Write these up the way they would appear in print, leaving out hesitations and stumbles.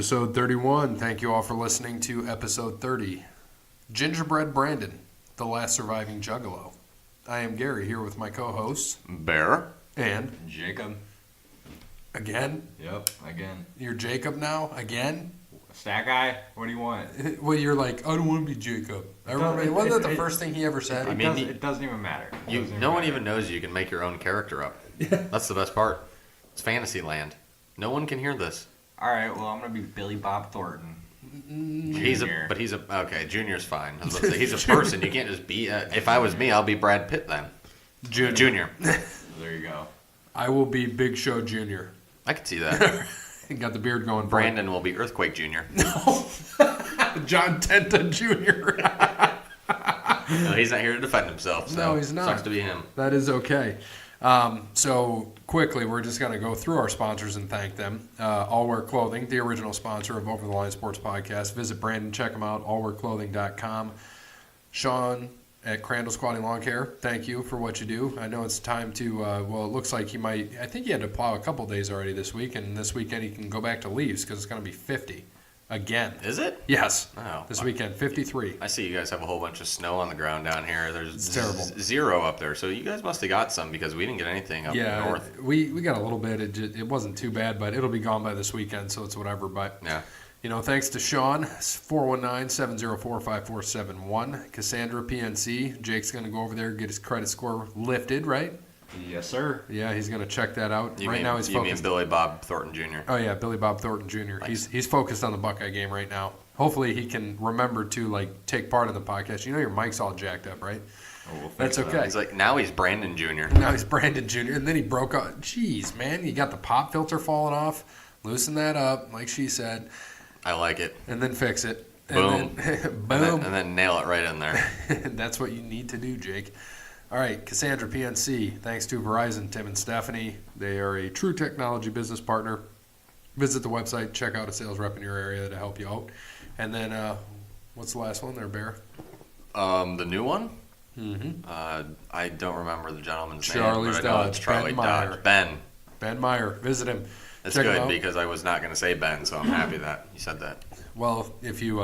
Episode 31. Thank you all for listening to episode 30. Gingerbread Brandon, the last surviving juggalo. I am Gary, here with my co-hosts. Bear. And? Jacob. Again? Yep, again. You're Jacob now? Again? Stat guy? What do you want? Well, you're like, I don't want to be Jacob. I remember, wasn't that the first thing he ever said? It doesn't even matter. No one even knows you can make your own character up. That's the best part. It's fantasy land. No one can hear this. All right, well, I'm going to be Billy Bob Thornton. Okay, Junior's fine. I was about to say, he's a person. You can't just be, if I was me, I'll be Brad Pitt then. Junior. There you go. I will be Big Show Jr. I could see that. Got the beard going. Brandon will be Earthquake Jr. No. John Tenta Jr. No, he's not here to defend himself. So no, he's not. Sucks to be him. That is okay. So quickly, we're just going to go through our sponsors and thank them. All Wear Clothing, the original sponsor of Over the Line Sports Podcast. Visit Brandon, check him out, allwearclothing.com. Sean at Crandall's Quality Lawn Care, thank you for what you do. I know it's time to, it looks like I think he had to plow a couple days already this week, and this weekend he can go back to leaves because it's going to be 50 again. Is it? Yes. Oh. This weekend, 53. I see you guys have a whole bunch of snow on the ground down here. There's terrible. Zero up there, so you guys must have got some because we didn't get anything up north. We got a little bit. It wasn't too bad, but it'll be gone by this weekend, so it's whatever. But yeah. Thanks to Sean, 419-704-5471. Cassandra, PNC. Jake's going to go over there and get his credit score lifted, right? Yes, sir. Yeah, he's going to check that out. You now he's focused. You mean Billy Bob Thornton Jr.? Oh, yeah, Billy Bob Thornton Jr. Nice. He's focused on the Buckeye game right now. Hopefully he can remember to, take part in the podcast. You know your mic's all jacked up, right? Oh, we'll That's okay. He's like, now he's Brandon Jr. Now he's Brandon Jr. And then he broke out. Jeez, man, you got the pop filter falling off. Loosen that up, like she said. I like it. And then fix it. Boom. And boom. And then nail it right in there. That's what you need to do, Jake. All right, Cassandra, PNC. Thanks to Verizon, Tim and Stephanie. They are a true technology business partner. Visit the website. Check out a sales rep in your area to help you out. And then, what's the last one there, Bear? The new one? Mm-hmm. I don't remember the gentleman's Charlie's name. But I know Dodge. it's Charlie Ben Meyer. Dodge. Ben. Ben Meyer. Visit him. That's Check him good out. because I was not going to say Ben, so I'm happy that you said that. Well, if you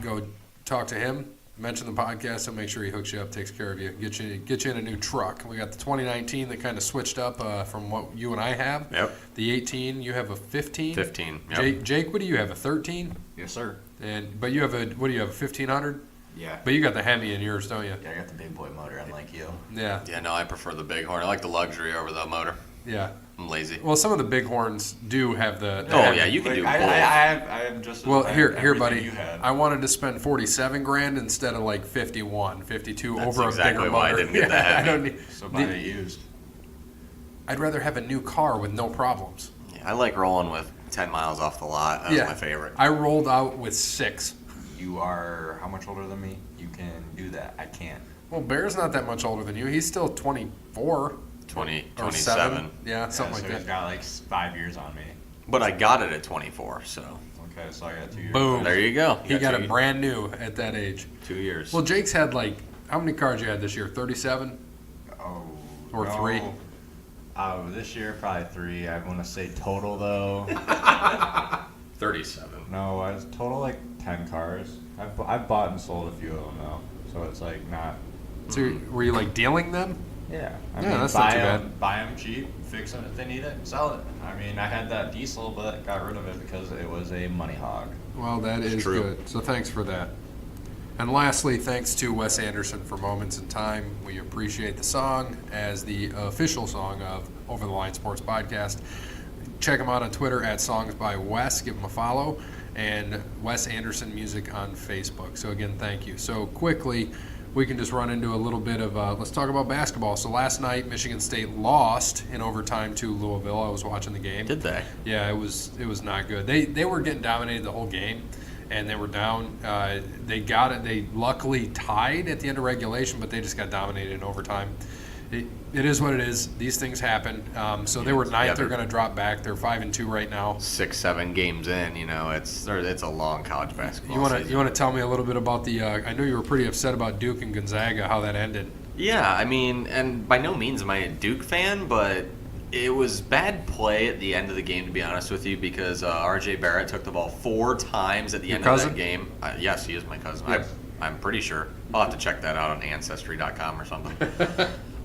go talk to him, mention the podcast, he'll make sure he hooks you up, takes care of you, get you in a new truck. We got the 2019 that kind of switched up from what you and I have. Yep. The 18, you have a 15. 15. Yep. Jake, what do you have? A 13? Yes, sir. But you have a 1500? Yeah. But you got the Hemi in yours, don't you? Yeah, I got the big boy motor, unlike you. Yeah. Yeah, no, I prefer the Bighorn. I like the luxury over the motor. Yeah. I'm lazy. Well, some of the Bighorns do have the Oh, Hemi. yeah, you can do both. I have just. Well, here, everything buddy. You had. I wanted to spend 47 grand instead of 51, 52 That's over exactly a bigger why I motor. didn't get the Hemi. I don't need. So buy it used. I'd rather have a new car with no problems. Yeah, I like rolling with 10 miles off the lot. That's my favorite. I rolled out with 6. You are how much older than me? You can do that. I can't. Well, Bear's not that much older than you. He's still 24. 27. Yeah, something so like he's that. got 5 years on me. But I got it at 24, so. Okay, so I got 2 years. Boom. There you go. He got it brand new at that age. 2 years. Well, Jake's had how many cars you had this year? 37? Oh. Or no. 3? This year probably 3. I want to say total though. 37. No, I was total 10 cars. I've bought and sold a few of them though, so it's not. So were you dealing them? Yeah, I Yeah, mean, that's not too bad. Buy them cheap, fix them if they need it, sell it. I mean, I had that diesel, but got rid of it because it was a money hog. Well, that is true. good. So thanks for that. And lastly, thanks to Wes Anderson for Moments in Time. We appreciate the song as the official song of Over the Line Sports Podcast. Check him out on Twitter at Songs by Wes. Give him a follow. And Wes Anderson Music on Facebook. So again, thank you. So quickly, we can just run into a little bit of, let's talk about basketball. So last night, Michigan State lost in overtime to Louisville. I was watching the game. Did they? Yeah, it was not good. They were getting dominated the whole game, and they were down. They got it. They luckily tied at the end of regulation, but they just got dominated in overtime. It is what it is. These things happen. So they were ninth. They're going to drop back. They're 5-2 right now. 6-7 games in, it's a long college basketball. You want to tell me a little bit about the? I know you were pretty upset about Duke and Gonzaga, how that ended. Yeah, I mean, and by no means am I a Duke fan, but It was bad play at the end of the game, to be honest with you, because R.J. Barrett took the ball 4 times at the end of that game. Yes, he is my cousin. Yes. I'm pretty sure. I'll have to check that out on Ancestry.com or something.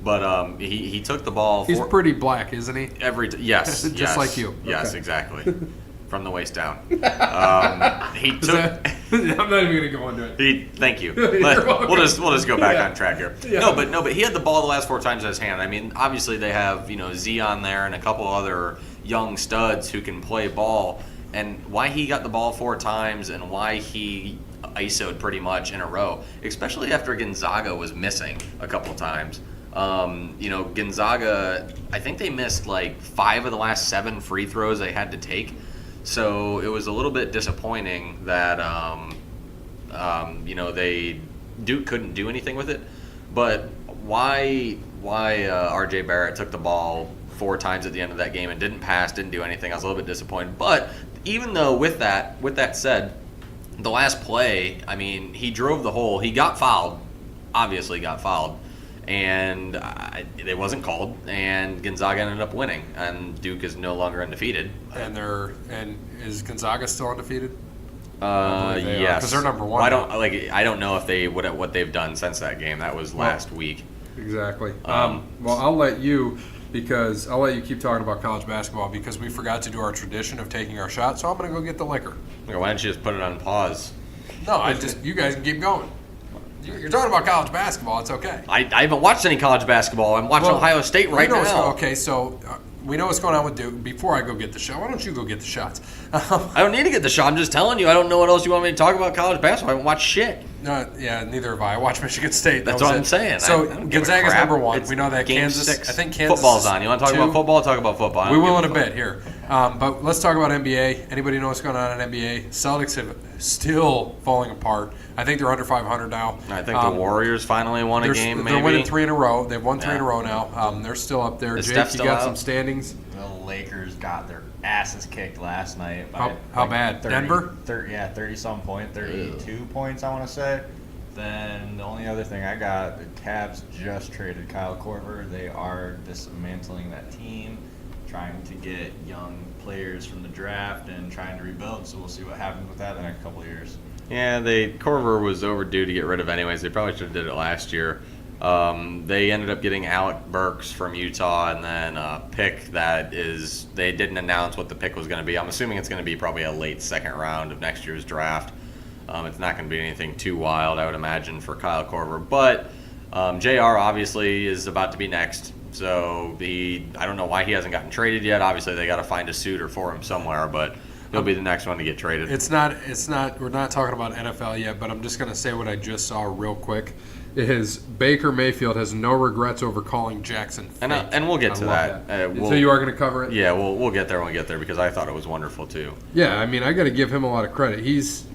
But he took the ball. He's pretty black, isn't he? Yes. Just yes, like you. Yes, Okay. Exactly. From the waist down. He took. I'm not even gonna go into it. Thank you. You're welcome. We'll just go back Yeah. on track here. Yeah. No, but he had the ball the last 4 times in his hand. I mean, obviously they have Z on there and a couple other young studs who can play ball. And why he got the ball 4 times and why he ISO'd pretty much in a row, especially after Gonzaga was missing a couple times. Gonzaga, I think they missed like 5 of the last 7 free throws they had to take. So it was a little bit disappointing that they couldn't do anything with it. But why R.J. Barrett took the ball 4 times at the end of that game and didn't pass, didn't do anything, I was a little bit disappointed. But even though with that said, the last play, I mean, he drove the hole. He got fouled, obviously got fouled. And it wasn't called, and Gonzaga ended up winning, and Duke is no longer undefeated. And is Gonzaga still undefeated? Yes, because they're number 1. I don't know if they what they've done since that game. That was last week. Exactly. Well, I'll let you keep talking about college basketball because we forgot to do our tradition of taking our shot. So I'm going to go get the liquor. Okay, why don't you just put it on pause? No, you guys can keep going. You're talking about college basketball. It's okay. I haven't watched any college basketball. I'm watching Ohio State right now. Okay, so we know what's going on with Duke. Before I go get the shot, why don't you go get the shots? I don't need to get the shot. I'm just telling you. I don't know what else you want me to talk about college basketball. I haven't watched shit. Yeah, neither have I. I watched Michigan State. That's what I'm saying. So I don't give a Gonzaga's crap. number 1. It's We know that game Kansas. 6. I think Kansas. Football's on. You want to talk about football? Talk about football. We will in a bit here. But let's talk about NBA. Anybody know what's going on in NBA? Celtics have still falling apart. I think they're under 500 now. I think the Warriors finally won a game. They're Maybe winning 3 in a row. They've won 3 in a row now. They're still up there. Is Jake, Steph you still got out? some standings. The Lakers got their asses kicked last night. By How bad? 30, Denver? 30-some point, 32 points, I want to say. Then the only other thing I got, the Cavs just traded Kyle Korver. They are dismantling that team, trying to get young players from the draft and trying to rebuild. So we'll see what happens with that the next couple of years. Yeah, Corver was overdue to get rid of anyways. They probably should have did it last year. They ended up getting Alec Burks from Utah, and then a pick they didn't announce what the pick was going to be. I'm assuming it's going to be probably a late second round of next year's draft. It's not going to be anything too wild, I would imagine, for Kyle Korver. But JR obviously is about to be next. So I don't know why he hasn't gotten traded yet. Obviously, they got to find a suitor for him somewhere, but he'll be the next one to get traded. It's not. We're not talking about NFL yet, but I'm just going to say what I just saw real quick. Is Baker Mayfield has no regrets over calling Jackson fake. And we'll get to that. So you are going to cover it? Yeah, we'll get there when we get there because I thought it was wonderful too. Yeah, I mean, I got to give him a lot of credit. He's,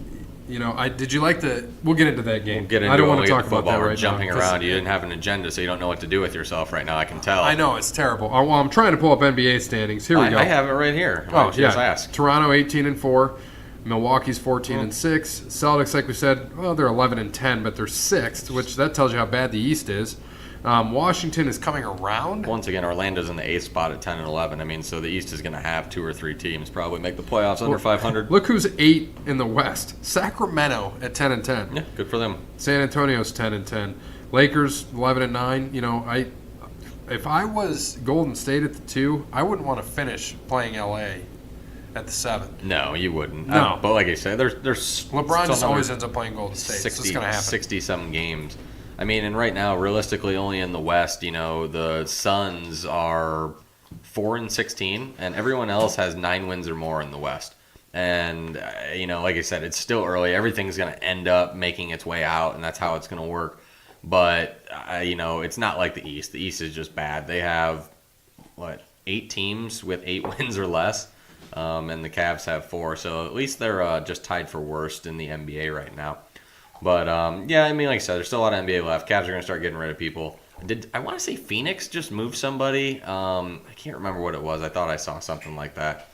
did you like we'll get into that game. We'll get into I don't it when want we to get talk to about football. that We're right jumping now, around. You didn't have an agenda, so you don't know what to do with yourself right now. I can tell. I know, it's terrible. Well, I'm trying to pull up NBA standings. Here we go. I have it right here. Oh, yeah. Just ask. Toronto 18-4. Milwaukee's 14-6. Celtics, like we said, well, they're 11-10, but they're 6th, which that tells you how bad the East is. Washington is coming around. Once again, Orlando's in the 8th spot at 10-11. I mean, so the East is going to have 2 or 3 teams probably make the playoffs under 500. Look who's 8 in the West. Sacramento at 10-10. Yeah, good for them. San Antonio's 10-10. Lakers 11-9. If I was Golden State at the 2, I wouldn't want to finish playing LA at the 7. No, you wouldn't. No. But like I said, there's LeBron just always ends up playing Golden State. 60, so it's going to happen. 60-some games. I mean, and right now, realistically, only in the West, the Suns are 4-16, and everyone else has 9 wins or more in the West. And, like I said, it's still early. Everything's going to end up making its way out, and that's how it's going to work. But, it's not like the East. The East is just bad. They have, 8 teams with 8 wins or less. And the Cavs have 4, so at least they're just tied for worst in the NBA right now. But, like I said, there's still a lot of NBA left. Cavs are going to start getting rid of people. I want to say Phoenix just moved somebody? I can't remember what it was. I thought I saw something like that.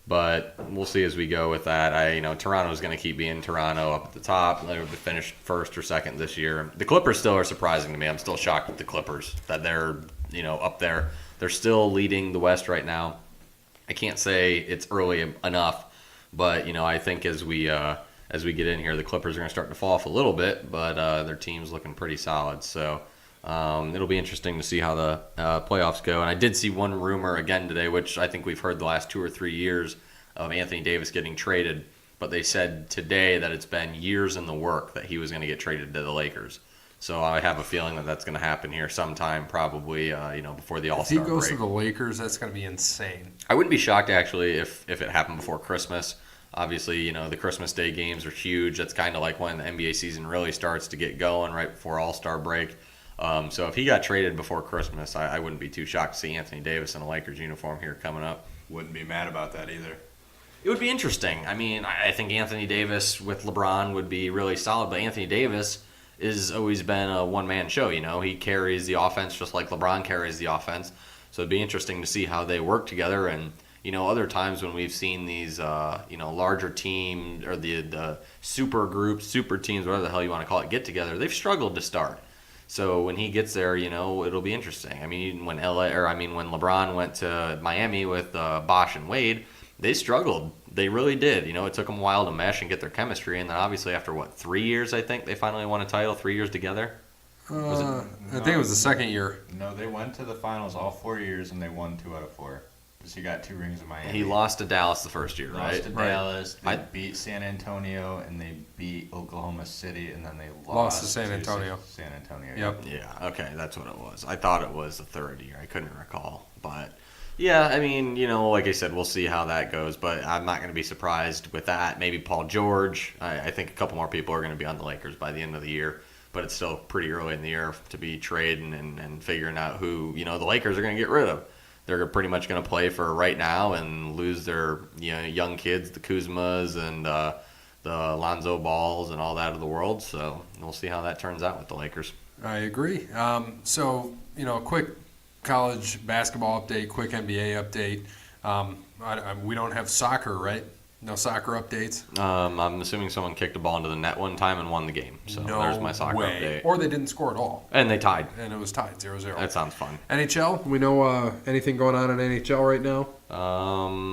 But we'll see as we go with that. Toronto's going to keep being Toronto up at the top. They would finish first or second this year. The Clippers still are surprising to me. I'm still shocked with the Clippers that they're, up there. They're still leading the West right now. I can't say it's early enough, but I think as we get in here, the Clippers are going to start to fall off a little bit, but their team's looking pretty solid. So it'll be interesting to see how the playoffs go. And I did see one rumor again today, which I think we've heard the last 2 or 3 years, of Anthony Davis getting traded. But they said today that it's been years in the work that he was going to get traded to the Lakers. So I have a feeling that that's going to happen here sometime, probably before the All-Star break. If he goes to the Lakers, that's going to be insane. I wouldn't be shocked actually if it happened before Christmas. Obviously, the Christmas Day games are huge. That's kind of like when the NBA season really starts to get going, right before All-Star break. So if he got traded before Christmas, I wouldn't be too shocked to see Anthony Davis in a Lakers uniform here coming up. Wouldn't be mad about that either. It would be interesting. I mean, I think Anthony Davis with LeBron would be really solid, but Anthony Davis has always been a one-man show. He carries the offense just like LeBron carries the offense. So it'd be interesting to see how they work together. And other times when we've seen these larger teams or the super groups, super teams, whatever the hell you want to call it, get together, they've struggled to start. So when he gets there, it'll be interesting. I mean, when LeBron went to Miami with Bosh and Wade, they struggled. They really did. It took them a while to mesh and get their chemistry. And then obviously after, 3 years, I think, they finally won a title, 3 years together? I think it was the second year. No, they went to the finals all 4 years, and they won 2 out of 4. Because he got 2 rings in Miami. He lost to Dallas the first year, right? Lost to Dallas. They beat San Antonio, and they beat Oklahoma City, and then they lost to San Antonio. San Antonio. Yep. Yeah, okay, that's what it was. I thought it was the third year. I couldn't recall. But, yeah, I mean, like I said, we'll see how that goes. But I'm not going to be surprised with that. Maybe Paul George. I think a couple more people are going to be on the Lakers by the end of the year. But it's still pretty early in the year to be trading and figuring out who, the Lakers are going to get rid of. They're pretty much going to play for right now and lose their young kids, the Kuzmas and the Lonzo Balls and all that of the world. So we'll see how that turns out with the Lakers. I agree. So, quick college basketball update, quick NBA update. We don't have soccer, right? No soccer updates? I'm assuming someone kicked a ball into the net one time and won the game. So there's my soccer update. Or they didn't score at all. And they tied. And it was tied, 0-0. That sounds fun. NHL? We know anything going on in NHL right now?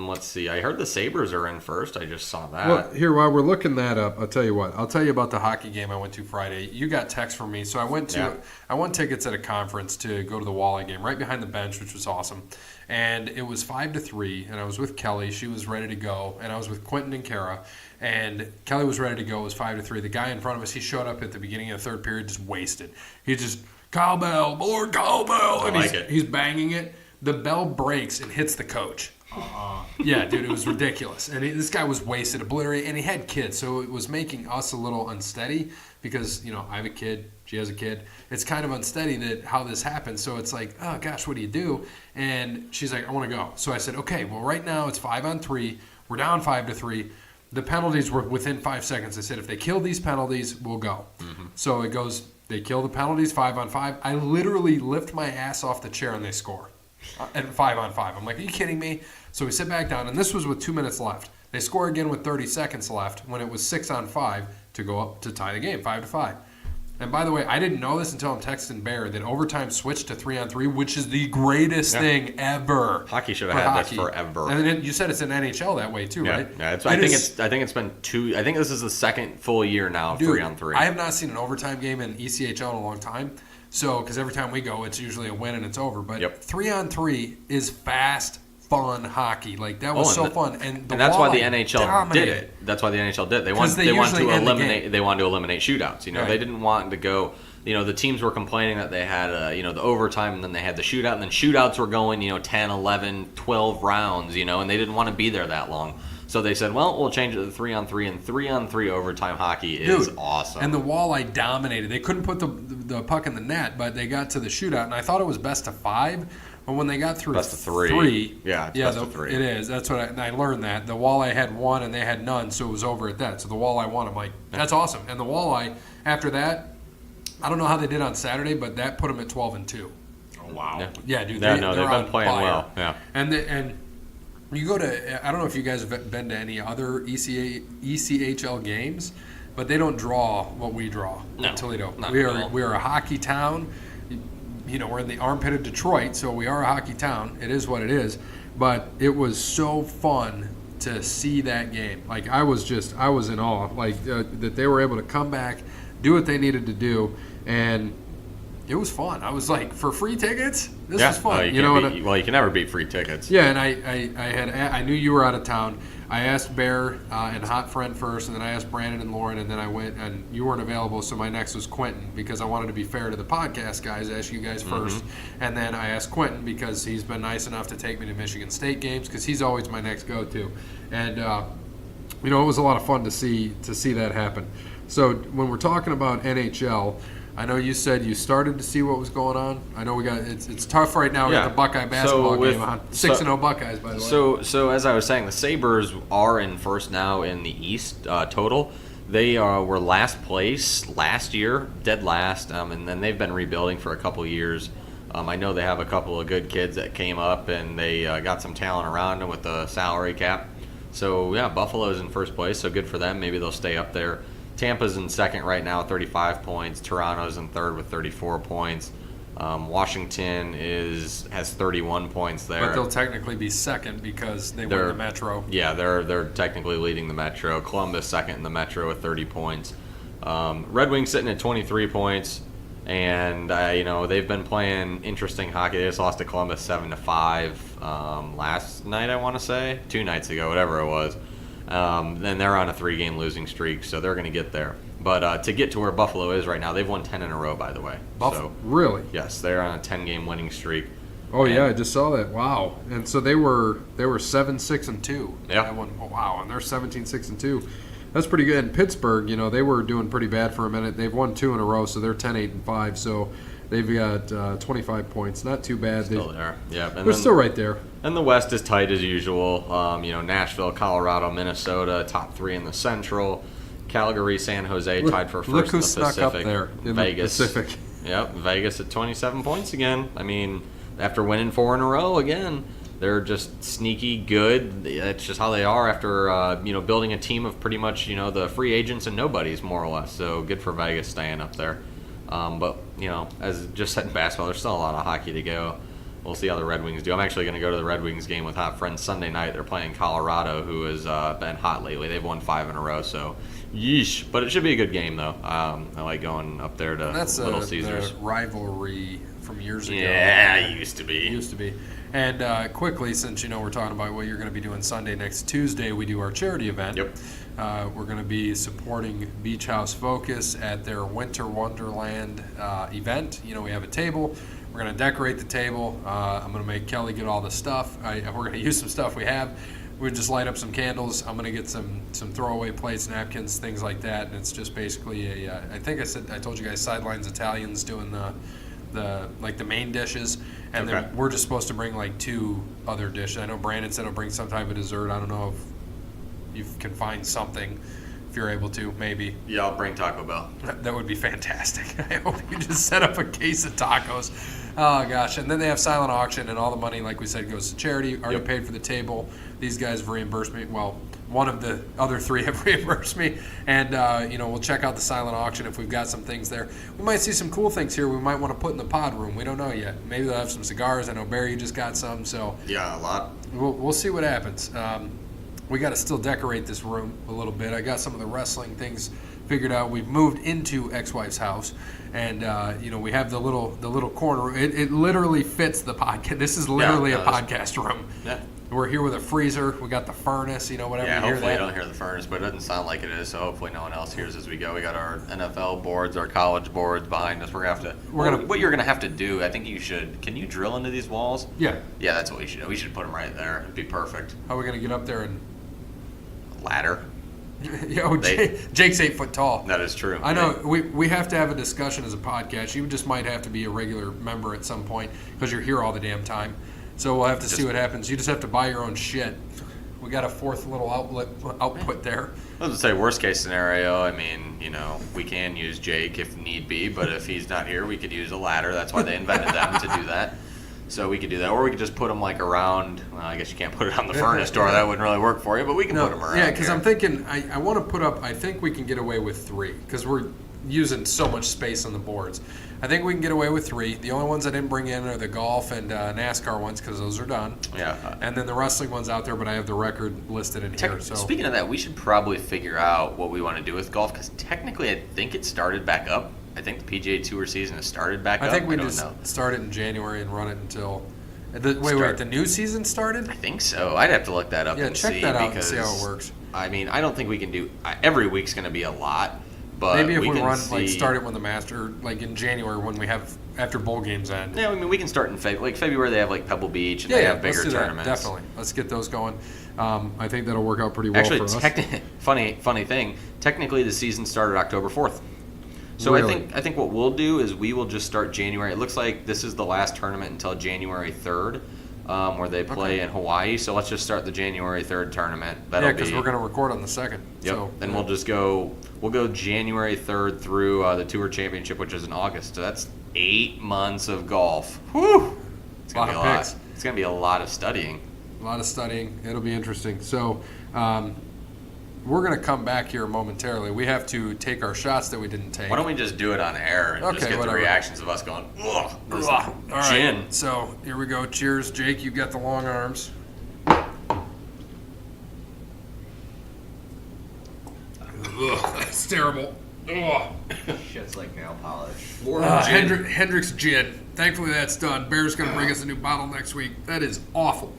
Let's see. I heard the Sabres are in first. I just saw that. Well, here, while we're looking that up, I'll tell you what. I'll tell you about the hockey game I went to Friday. You got text from me. So I won tickets at a conference to go to the Walleye game right behind the bench, which was awesome. And it was 5-3, and I was with Kelly. She was ready to go, and I was with Quentin and Kara. And Kelly was ready to go. It was 5-3. The guy in front of us, he showed up at the beginning of the third period, just wasted. He just cowbell, more cowbell, and he's banging it. The bell breaks and hits the coach. Yeah, dude, it was ridiculous. And this guy was wasted, obliterated, and he had kids, so it was making us a little unsteady because, I have a kid, she has a kid. It's kind of unsteady that how this happened, so it's like, oh, gosh, what do you do? And she's like, I want to go. So I said, okay, well, right now it's 5-on-3. We're down 5-3. The penalties were within 5 seconds. I said, if they kill these penalties, we'll go. Mm-hmm. So it goes, they kill the penalties, 5-on-5. I literally lift my ass off the chair and they score. At 5-on-5. I'm like, are you kidding me? So we sit back down, and this was with 2 minutes left. They score again with 30 seconds left when it was 6-on-5 to go up to tie the game, 5-5. And by the way, I didn't know this until I'm texting Bear that overtime switched to 3-on-3, which is the greatest thing ever. Hockey should have had this forever. And then you said it's in NHL that way too, right? Yeah, I think it's been 2. I think this is the second full year now of 3-on-3. I have not seen an overtime game in ECHL in a long time. So, because every time we go, it's usually a win and it's over. But 3-on-3 is fast, fun hockey. Like, that was so fun. And that's why the NHL did it. That's why the NHL did it. They wanted to eliminate shootouts. They didn't want to go. The teams were complaining that they had the overtime and then they had the shootout, and then shootouts were going 10, 11, 12 rounds, and they didn't want to be there that long. So they said, well, we'll change it to 3-on-3, and 3-on-3 overtime hockey is awesome. And the Walleye dominated. They couldn't put the puck in the net, but they got to the shootout, and I thought it was best of 5. But when they got through best of 3, best of 3. It is. That's what I learned that. The Walleye had 1 and they had none, so it was over at that. So the Walleye won. I'm like, that's awesome. And the Walleye, after that, I don't know how they did on Saturday, but that put them at 12-2. Oh, wow. Yeah, dude. They've been playing well. Yeah. And you go to, I don't know if you guys have been to any other ECHL games, but they don't draw what we draw in Toledo. We are a hockey town. we're in the armpit of Detroit, so we are a hockey town. It is what it is. But it was so fun to see that game. Like, I was in awe. Like, that they were able to come back, do what they needed to do, and it was fun. I was like, for free tickets, this was fun. You can never beat free tickets. Yeah, and I knew you were out of town. I asked Bear and Hot Friend first, and then I asked Brandon and Lauren, and then I went, and you weren't available, so my next was Quentin, because I wanted to be fair to the podcast guys. I asked you guys first, and then I asked Quentin because he's been nice enough to take me to Michigan State games, because he's always my next go-to. And, it was a lot of fun to see that happen. So when we're talking about NHL, I know you said you started to see what was going on. I know it's tough right now. We got the Buckeye basketball game on. 6-0 Buckeyes, by the way. So as I was saying, the Sabres are in first now in the East total. They were last place last year, dead last, and then they've been rebuilding for a couple years. I know they have a couple of good kids that came up, and they got some talent around them with the salary cap. So, yeah, Buffalo's in first place, so good for them. Maybe they'll stay up there. Tampa's in second right now with 35 points. Toronto's in third with 34 points. Washington has 31 points there. But they'll technically be second because they win the Metro. Yeah, they're technically leading the Metro. Columbus second in the Metro with 30 points. Red Wings sitting at 23 points. And, they've been playing interesting hockey. They just lost to Columbus 7-5 last night, I want to say. 2 nights ago, whatever it was. Then they're on a 3-game losing streak, so they're going to get there. But to get to where Buffalo is right now, they've won 10 in a row, by the way. Really? Yes, they're on a 10-game winning streak. Oh, yeah, I just saw that. Wow. And so they were 7-6-2. Yeah. Wow, and they're 17-6-2. That's pretty good. And Pittsburgh, they were doing pretty bad for a minute. They've won 2 in a row, so they're 10-8-5. So they've got 25 points. Not too bad. Still there. Yeah. They're still right there. And the West is tight as usual. Nashville, Colorado, Minnesota, top 3 in the Central. Calgary, San Jose tied for first look who in the snuck Pacific. Up there in Vegas. the Pacific. Yep, Vegas at 27 points again. I mean, after winning 4 in a row again, they're just sneaky good. That's just how they are after building a team of pretty much the free agents and nobodies more or less. So good for Vegas staying up there. But as just said in basketball, there's still a lot of hockey to go. We'll see how the Red Wings do. I'm actually going to go to the Red Wings game with Hot Friends Sunday night. They're playing Colorado, who has been hot lately. They've won 5 in a row, so yeesh. But it should be a good game, though. I like going up there to Little Caesars. That's a rivalry from years ago. Yeah, it used to be. It used to be. And quickly, since we're talking about what you're going to be doing Sunday, next Tuesday we do our charity event. Yep. We're going to be supporting Beach House Focus at their Winter Wonderland event. We have a table. We're going to decorate the table. I'm going to make Kelly get all the stuff. We're going to use some stuff we have. We just light up some candles. I'm going to get some throwaway plates, napkins, things like that. And it's just basically I think I told you guys Sidelines Italians doing the main dishes, and then we're just supposed to bring like 2 other dishes. I know Brandon said he'll bring some type of dessert. I don't know if you can find something. If you're able to, maybe. Yeah, I'll bring Taco Bell. That would be fantastic. I hope you just set up a case of tacos. Oh, gosh. And then they have silent auction, and all the money, like we said, goes to charity. Already paid for the table. These guys have reimbursed me. Well, one of the other 3 have reimbursed me. And, we'll check out the silent auction if we've got some things there. We might see some cool things here we might want to put in the pod room. We don't know yet. Maybe they'll have some cigars. I know Barry just got some. So yeah, a lot. We'll see what happens. We got to still decorate this room a little bit. I got some of the wrestling things figured out. We've moved into ex-wife's house, and we have the little corner. It literally fits the podcast. This is literally a podcast room. Yeah. We're here with a freezer. We got the furnace. Whatever. Yeah, you hear hopefully you that. don't hear the furnace, but it doesn't sound like it is. So hopefully no one else hears as we go. We got our NFL boards, our college boards behind us. What you're gonna have to do. I think you should. Can you drill into these walls? Yeah. Yeah, that's what we should do. We should put them right there. It'd be perfect. How are we gonna get up there and? Ladder. Jake's 8 foot tall. That is true. I know. We have to have a discussion as a podcast. You just might have to be a regular member at some point because you're here all the damn time. So we'll have to see what happens. You just have to buy your own shit. We got a 4th little output there. I was going to say, worst case scenario, I mean, we can use Jake if need be, but if he's not here, we could use a ladder. That's why they invented them to do that. So we could do that, or we could just put them around. Well, I guess you can't put it on the furnace door. That wouldn't really work for you, but we can put them around. Yeah, because I'm thinking I want to put up. I think we can get away with 3 because using so much space on the boards. I think we can get away with 3. The only ones I didn't bring in are the golf and NASCAR ones because those are done. Yeah. And then the wrestling one's out there, but I have the record listed in here. So Speaking of that, we should probably figure out what we want to do with golf because technically I think it started back up. I think the PGA Tour season has started back up. I think we don't just know. start it in January and run it until. Wait, the new season started? I think so. I'd have to look that up and check see that out because and see how it works. I mean, I don't think we can do every week's going to be a lot, but Maybe if we can run see, start it when the Master, like in January when we have after bowl games end. Yeah, I mean, we can start in February. They have like Pebble Beach and they have bigger let's do that. tournaments. Definitely, let's get those going. I think that'll work out pretty well Actually, for us. funny thing. Technically, the season started October 4th. So Really? I think what we'll do is we will just start January. It looks like this is the last tournament until January 3rd, where they play in Hawaii. So let's just start the January 3rd tournament. Yeah, because we're going to record on the 2nd. Yep. So, and we'll go January 3rd through the Tour Championship, which is in August. So that's 8 months of golf. Whew! It's gonna be a lot. picks. It's gonna be a lot of studying. A lot of studying. It'll be interesting. So we're going to come back here momentarily. We have to take our shots that we didn't take. Why don't we just do it on air and just get whatever. the reactions of us going, ugh, this All right. gin. So here we go. Cheers, Jake. You've got the long arms. That's terrible. Ugh. Shit's like nail polish. Hendrick's gin. Thankfully that's done. Bear's going to bring us a new bottle next week. That is awful.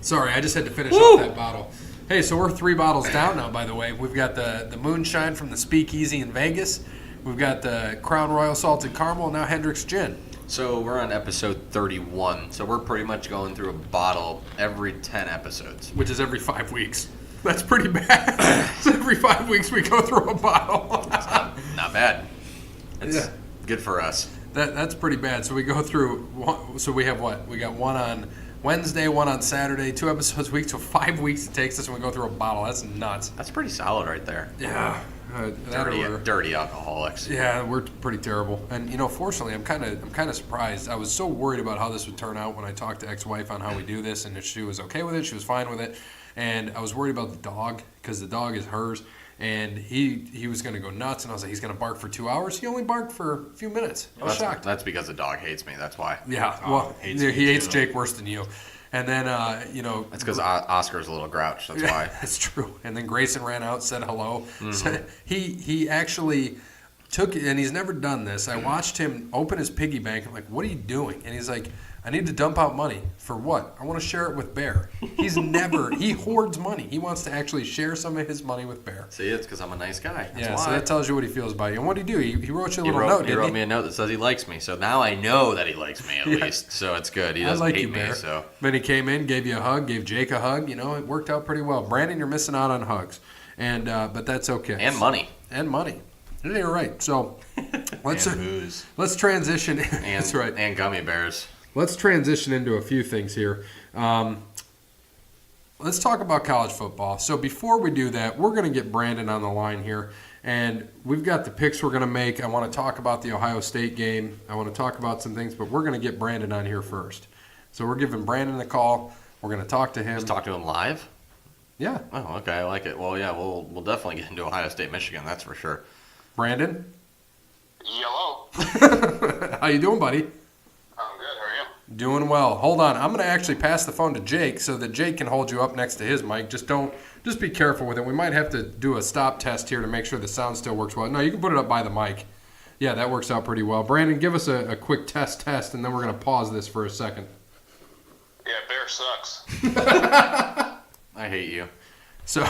Sorry, I just had to finish off that bottle. Hey, so we're 3 bottles down now, by the way. We've got the Moonshine from the Speakeasy in Vegas. We've got the Crown Royal Salted Caramel, and now Hendrick's Gin. So we're on episode 31. So we're pretty much going through a bottle every 10 episodes. Which is every 5 weeks. That's pretty bad. So every 5 weeks we go through a bottle. Not bad. It's good for us. That's pretty bad. So we go through, so we have what? We got one on Wednesday, one on Saturday, 2 episodes a week, so 5 weeks it takes us when we go through a bottle. That's nuts. That's pretty solid right there. Yeah. Dirty alcoholics. Yeah, we're pretty terrible. And fortunately, I'm kind of surprised. I was so worried about how this would turn out when I talked to ex-wife on how we do this, and if she was okay with it, she was fine with it. And I was worried about the dog because the dog is hers, and he was going to go nuts. And I was like, he's going to bark for 2 hours. He only barked for a few minutes. I was shocked. That's because the dog hates me. That's why. Yeah, well, he hates Jake worse than you. And then, That's because Oscar's a little grouch. That's why. That's true. And then Grayson ran out, said hello. Mm-hmm. So he actually took it, and he's never done this. I watched him open his piggy bank. I'm like, what are you doing? And he's like, I need to dump out money. For what? I want to share it with Bear. He hoards money. He wants to actually share some of his money with Bear. See, it's because I'm a nice guy. That's why. So that tells you what he feels about you. And what did he do? He wrote you a little note, didn't he? He wrote me a note that says he likes me. So now I know that he likes me at least. So it's good. He doesn't hate me. Bear. So Then he came in, gave you a hug, gave Jake a hug. It worked out pretty well. Brandon, you're missing out on hugs. And but that's okay. And money. Yeah, you're right. So let's transition. That's right. And gummy bears. Let's transition into a few things here. Let's talk about college football. So before we do that, we're going to get Brandon on the line here. And we've got the picks we're going to make. I want to talk about the Ohio State game. I want to talk about some things, but we're going to get Brandon on here first. So we're giving Brandon a call. We're going to talk to him. Just talk to him live? Yeah. Oh, okay. I like it. Well, yeah, we'll definitely get into Ohio State, Michigan. That's for sure. Brandon? Hello. How you doing, buddy? I'm good. How are you? Doing well. Hold on. I'm going to actually pass the phone to Jake so that Jake can hold you up next to his mic. Just be careful with it. We might have to do a stop test here to make sure the sound still works well. No, you can put it up by the mic. Yeah, that works out pretty well. Brandon, give us a quick test, and then we're going to pause this for a second. Yeah, Bear sucks. I hate you. So,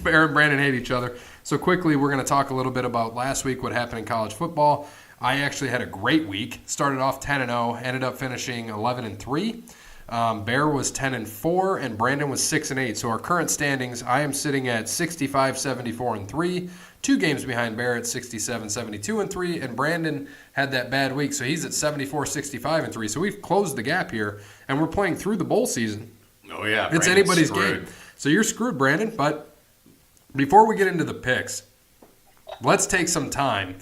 Bear and Brandon hate each other. So quickly, we're going to talk a little bit about last week, what happened in college football. I actually had a great week. Started off 10-0, ended up finishing 11-3. Bear was 10-4, and Brandon was 6-8. So our current standings, I am sitting at 65-74-3. 2 games behind Bear at 67-72-3, and Brandon had that bad week, so he's at 74-65-3. So we've closed the gap here, and we're playing through the bowl season. Oh, yeah. It's anybody's game. So you're screwed, Brandon. But before we get into the picks, let's take some time.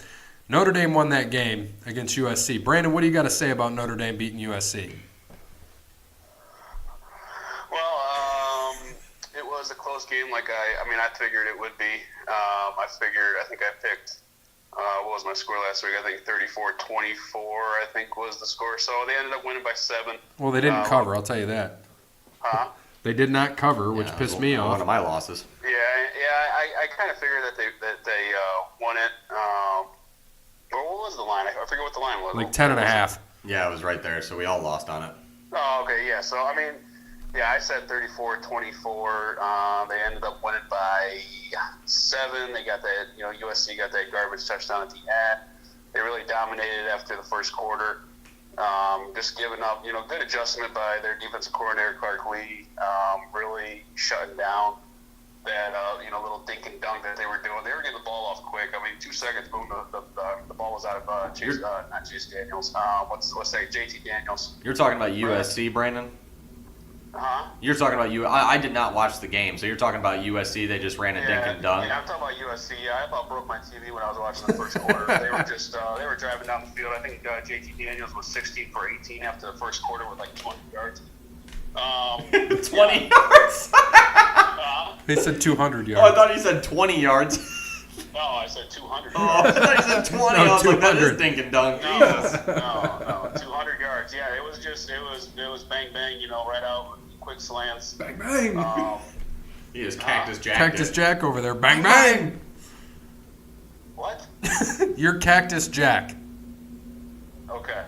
Notre Dame won that game against USC. Brandon, what do you got to say about Notre Dame beating USC? Well, it was a close game. I figured it would be. I think I picked What was my score last week? I think 34-24, I think was the score. So they ended up winning by 7. Well, they didn't cover, I'll tell you that. Huh? They did not cover, which pissed me off. One of my losses. Yeah, I kind of figured that they won it. But what was the line? I forget what the line was. Like 10.5. Yeah, it was right there, so we all lost on it. Oh, okay, yeah. So, I mean, yeah, I said 34-24. They ended up winning by 7. They got that, USC got that garbage touchdown at the end. They really dominated after the first quarter. Just giving up, good adjustment by their defensive coordinator, Clark Lee, really shutting down that, little dink and dunk that they were doing. They were getting the ball off quick. I mean, 2 seconds, boom, the ball was out of not Chase Daniels. What's that, JT Daniels. You're talking about USC, Brandon? Huh? You're talking about I did not watch the game, so you're talking about USC. They just ran a dink and dunk. Yeah, I'm talking about USC. I about broke my TV when I was watching the first quarter. They were just they were driving down the field. I think JT Daniels was 16 for 18 after the first quarter with like 20 yards. 20 yards? They said 200 yards. Oh, I thought he said 20 yards. No, I said 200 Oh, I yards. thought he said 20. No, I was like, that 200. is dink and dunk. No, Jesus. no, 200 yards. Yeah, it was bang bang, right out, quick slants. Bang, bang. He is Cactus Jack. Cactus Jack over there. Bang, bang. What? You're Cactus Jack. Okay.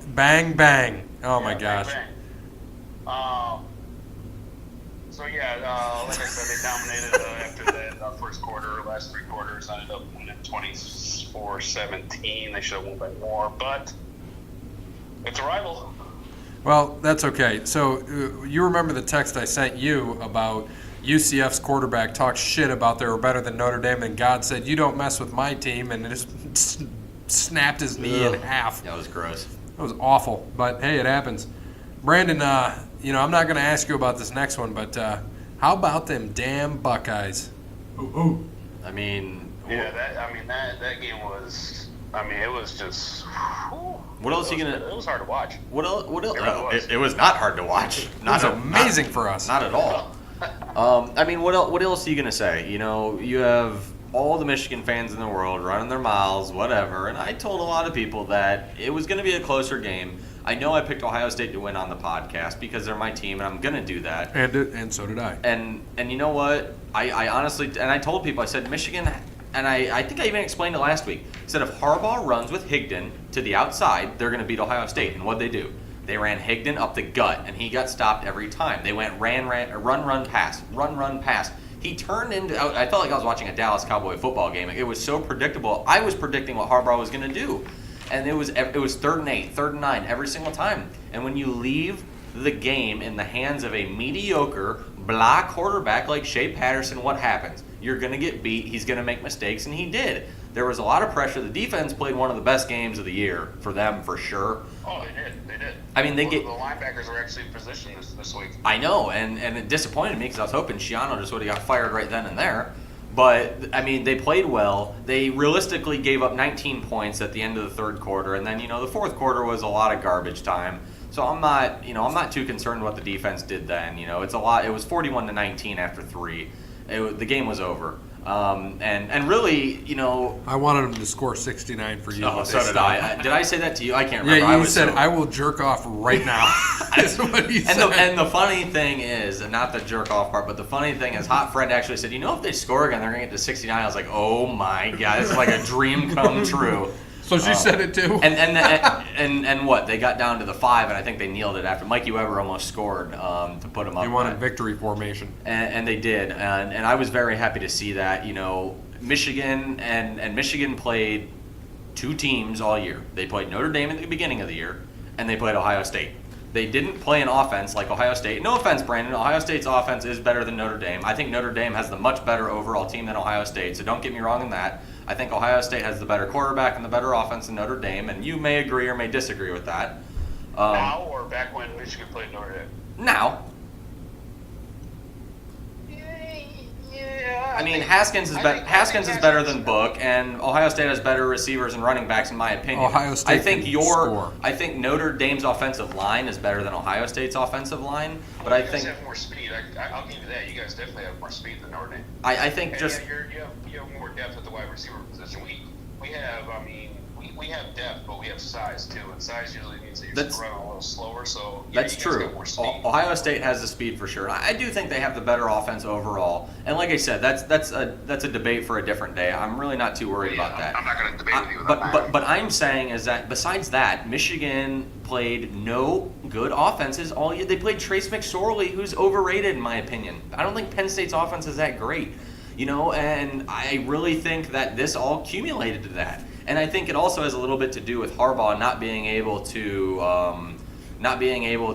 Bang, bang. Oh, my Yeah, gosh. bang, bang. So yeah, like I said, they dominated after that first quarter. Last 3 quarters ended up winning 24-17. They should have won by more, but it's a rival. Well, that's okay. So you remember the text I sent you about UCF's quarterback talked shit about they were better than Notre Dame, and God said, you don't mess with my team, and it just snapped his knee in half. That was gross. That was awful, but hey, it happens. Brandon, I'm not going to ask you about this next one, but how about them damn Buckeyes? Ooh. I mean, Yeah, that game was. It was just. what else are you gonna? It was hard to watch. What else? It really was. It was not hard to watch. It was amazing for us. Not at all. What else are you gonna say? You have all the Michigan fans in the world running their mouths, whatever. And I told a lot of people that it was going to be a closer game. I know I picked Ohio State to win on the podcast because they're my team, and I'm going to do that. And so did I. And you know what? I honestly, and I told people, I said Michigan, and I think I even explained it last week. I said if Harbaugh runs with Higdon to the outside, they're going to beat Ohio State. And what'd they do? They ran Higdon up the gut, and he got stopped every time. They went run, pass. He turned into, I felt like I was watching a Dallas Cowboy football game. It was so predictable. I was predicting what Harbaugh was going to do. And it was 3rd and 8, 3rd and 9 every single time. And when you leave the game in the hands of a mediocre, blah quarterback like Shea Patterson, what happens? You're going to get beat. He's going to make mistakes, and he did. There was a lot of pressure. The defense played one of the best games of the year for them, for sure. Oh, they did. I mean, the linebackers were actually positioned this week. I know, and it disappointed me because I was hoping Schiano just would have got fired right then and there. But, they played well. They realistically gave up 19 points at the end of the 3rd quarter, and then, the 4th quarter was a lot of garbage time. So I'm not too concerned what the defense did then. It's a lot. It was 41-19 after 3. The game was over. And really, I wanted him to score 69 for you. Oh, so did I. Did I say that to you? I can't remember. Yeah, you said, I will jerk off right now. That's what he said. And the funny thing is, and not the jerk off part, but the funny thing is, Hot Friend actually said, if they score again, they're going to get to 69. I was like, oh my God, it's like a dream come true. So she said it too. And what? They got down to the 5, and I think they kneeled it after Mikey Weber almost scored to put them up. They wanted victory formation. And they did. And I was very happy to see that. Michigan and Michigan played 2 teams all year. They played Notre Dame at the beginning of the year, and they played Ohio State. They didn't play an offense like Ohio State. No offense, Brandon. Ohio State's offense is better than Notre Dame. I think Notre Dame has the much better overall team than Ohio State, so don't get me wrong in that. I think Ohio State has the better quarterback and the better offense than Notre Dame, and you may agree or may disagree with that. Now or back when Michigan played Notre Dame? Now. Yeah. Haskins is better than Book, and Ohio State has better receivers and running backs, in my opinion. Ohio State I think Notre Dame's offensive line is better than Ohio State's offensive line, but you I guys think have more speed. I'll give you that. You guys definitely have more speed than Notre Dame. I think And just you have more depth at the wide receiver position. we have, I mean, we have depth, but we have size too, and size usually means that you're just running a little slower. So yeah, that's you guys true. got more speed. Ohio State has the speed for sure. I do think they have the better offense overall. And like I said, that's a debate for a different day. I'm really not too worried about that. I'm not going to debate with you about that. But I'm saying is that besides that, Michigan played no good offenses all year. They played Trace McSorley, who's overrated in my opinion. I don't think Penn State's offense is that great. And I really think that this all accumulated to that. And I think it also has a little bit to do with Harbaugh not being able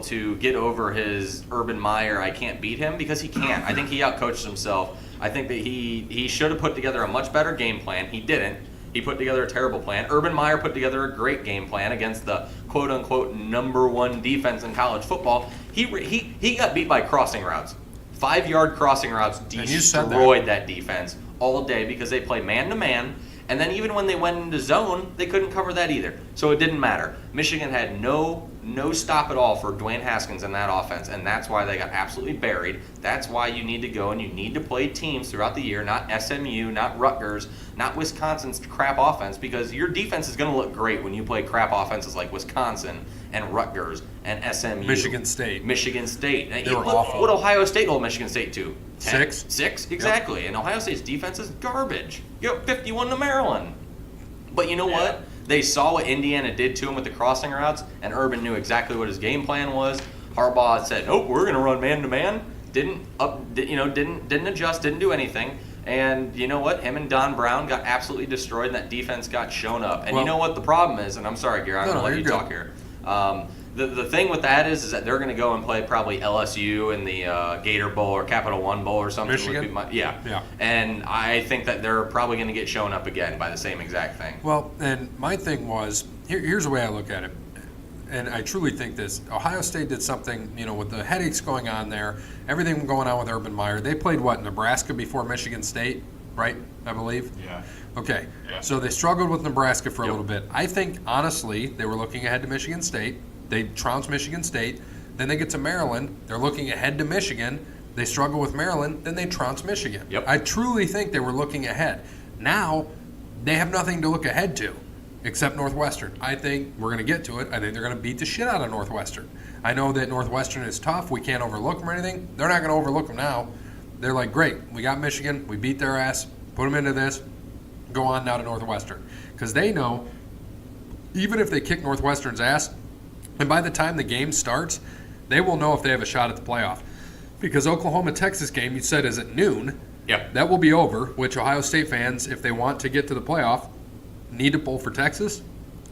to get over his Urban Meyer, I can't beat him, because he can't. I think he outcoached himself. I think that he should have put together a much better game plan. He didn't. He put together a terrible plan. Urban Meyer put together a great game plan against the quote-unquote #1 defense in college football. He got beat by crossing routes. 5-yard crossing routes destroyed that defense all day because they play man-to-man. And then even when they went into zone, they couldn't cover that either. So it didn't matter. Michigan had no stop at all for Dwayne Haskins in that offense, and that's why they got absolutely buried. That's why you need to go and you need to play teams throughout the year, not SMU, not Rutgers, not Wisconsin's crap offense, because your defense is going to look great when you play crap offenses like Wisconsin and Rutgers and SMU. Michigan State. They were awful. What Ohio State hold Michigan State to? 10? 6? Exactly. Yep. And Ohio State's defense is garbage. 51 to Maryland. But you know what? They saw what Indiana did to him with the crossing routes, and Urban knew exactly what his game plan was. Harbaugh said, "Nope, we're going to run man to man." Didn't adjust, didn't do anything. And you know what? Him and Don Brown got absolutely destroyed, and that defense got shown up. And you know what the problem is? And I'm sorry, Gary, I'm going to let you talk here. The thing with that is that they're going to go and play probably LSU in the Gator Bowl or Capital One Bowl or something. Michigan? Yeah. And I think that they're probably going to get shown up again by the same exact thing. Well, and my thing was, here's the way I look at it. And I truly think this. Ohio State did something, with the headaches going on there, everything going on with Urban Meyer. They played, Nebraska before Michigan State, right, I believe? Yeah. Okay. Yeah. So they struggled with Nebraska for a little bit. I think, honestly, they were looking ahead to Michigan State. They trounced Michigan State. Then they get to Maryland. They're looking ahead to Michigan. They struggle with Maryland. Then they trounce Michigan. Yep. I truly think they were looking ahead. Now, they have nothing to look ahead to except Northwestern. I think we're going to get to it. I think they're going to beat the shit out of Northwestern. I know that Northwestern is tough. We can't overlook them or anything. They're not going to overlook them now. They're like, great, we got Michigan. We beat their ass. Put them into this. Go on now to Northwestern. Because they know, even if they kick Northwestern's ass, and by the time the game starts, they will know if they have a shot at the playoff. Because Oklahoma-Texas game, you said, is at noon. Yep. That will be over, which Ohio State fans, if they want to get to the playoff, need to pull for Texas,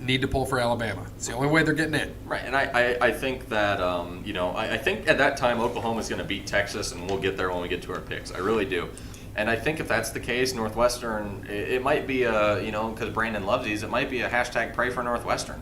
need to pull for Alabama. It's the only way they're getting in. Right, and I think that, I think at that time Oklahoma's going to beat Texas, and we'll get there when we get to our picks. I really do. And I think if that's the case, Northwestern, it might be because Brandon loves these, it might be a hashtag pray for Northwestern.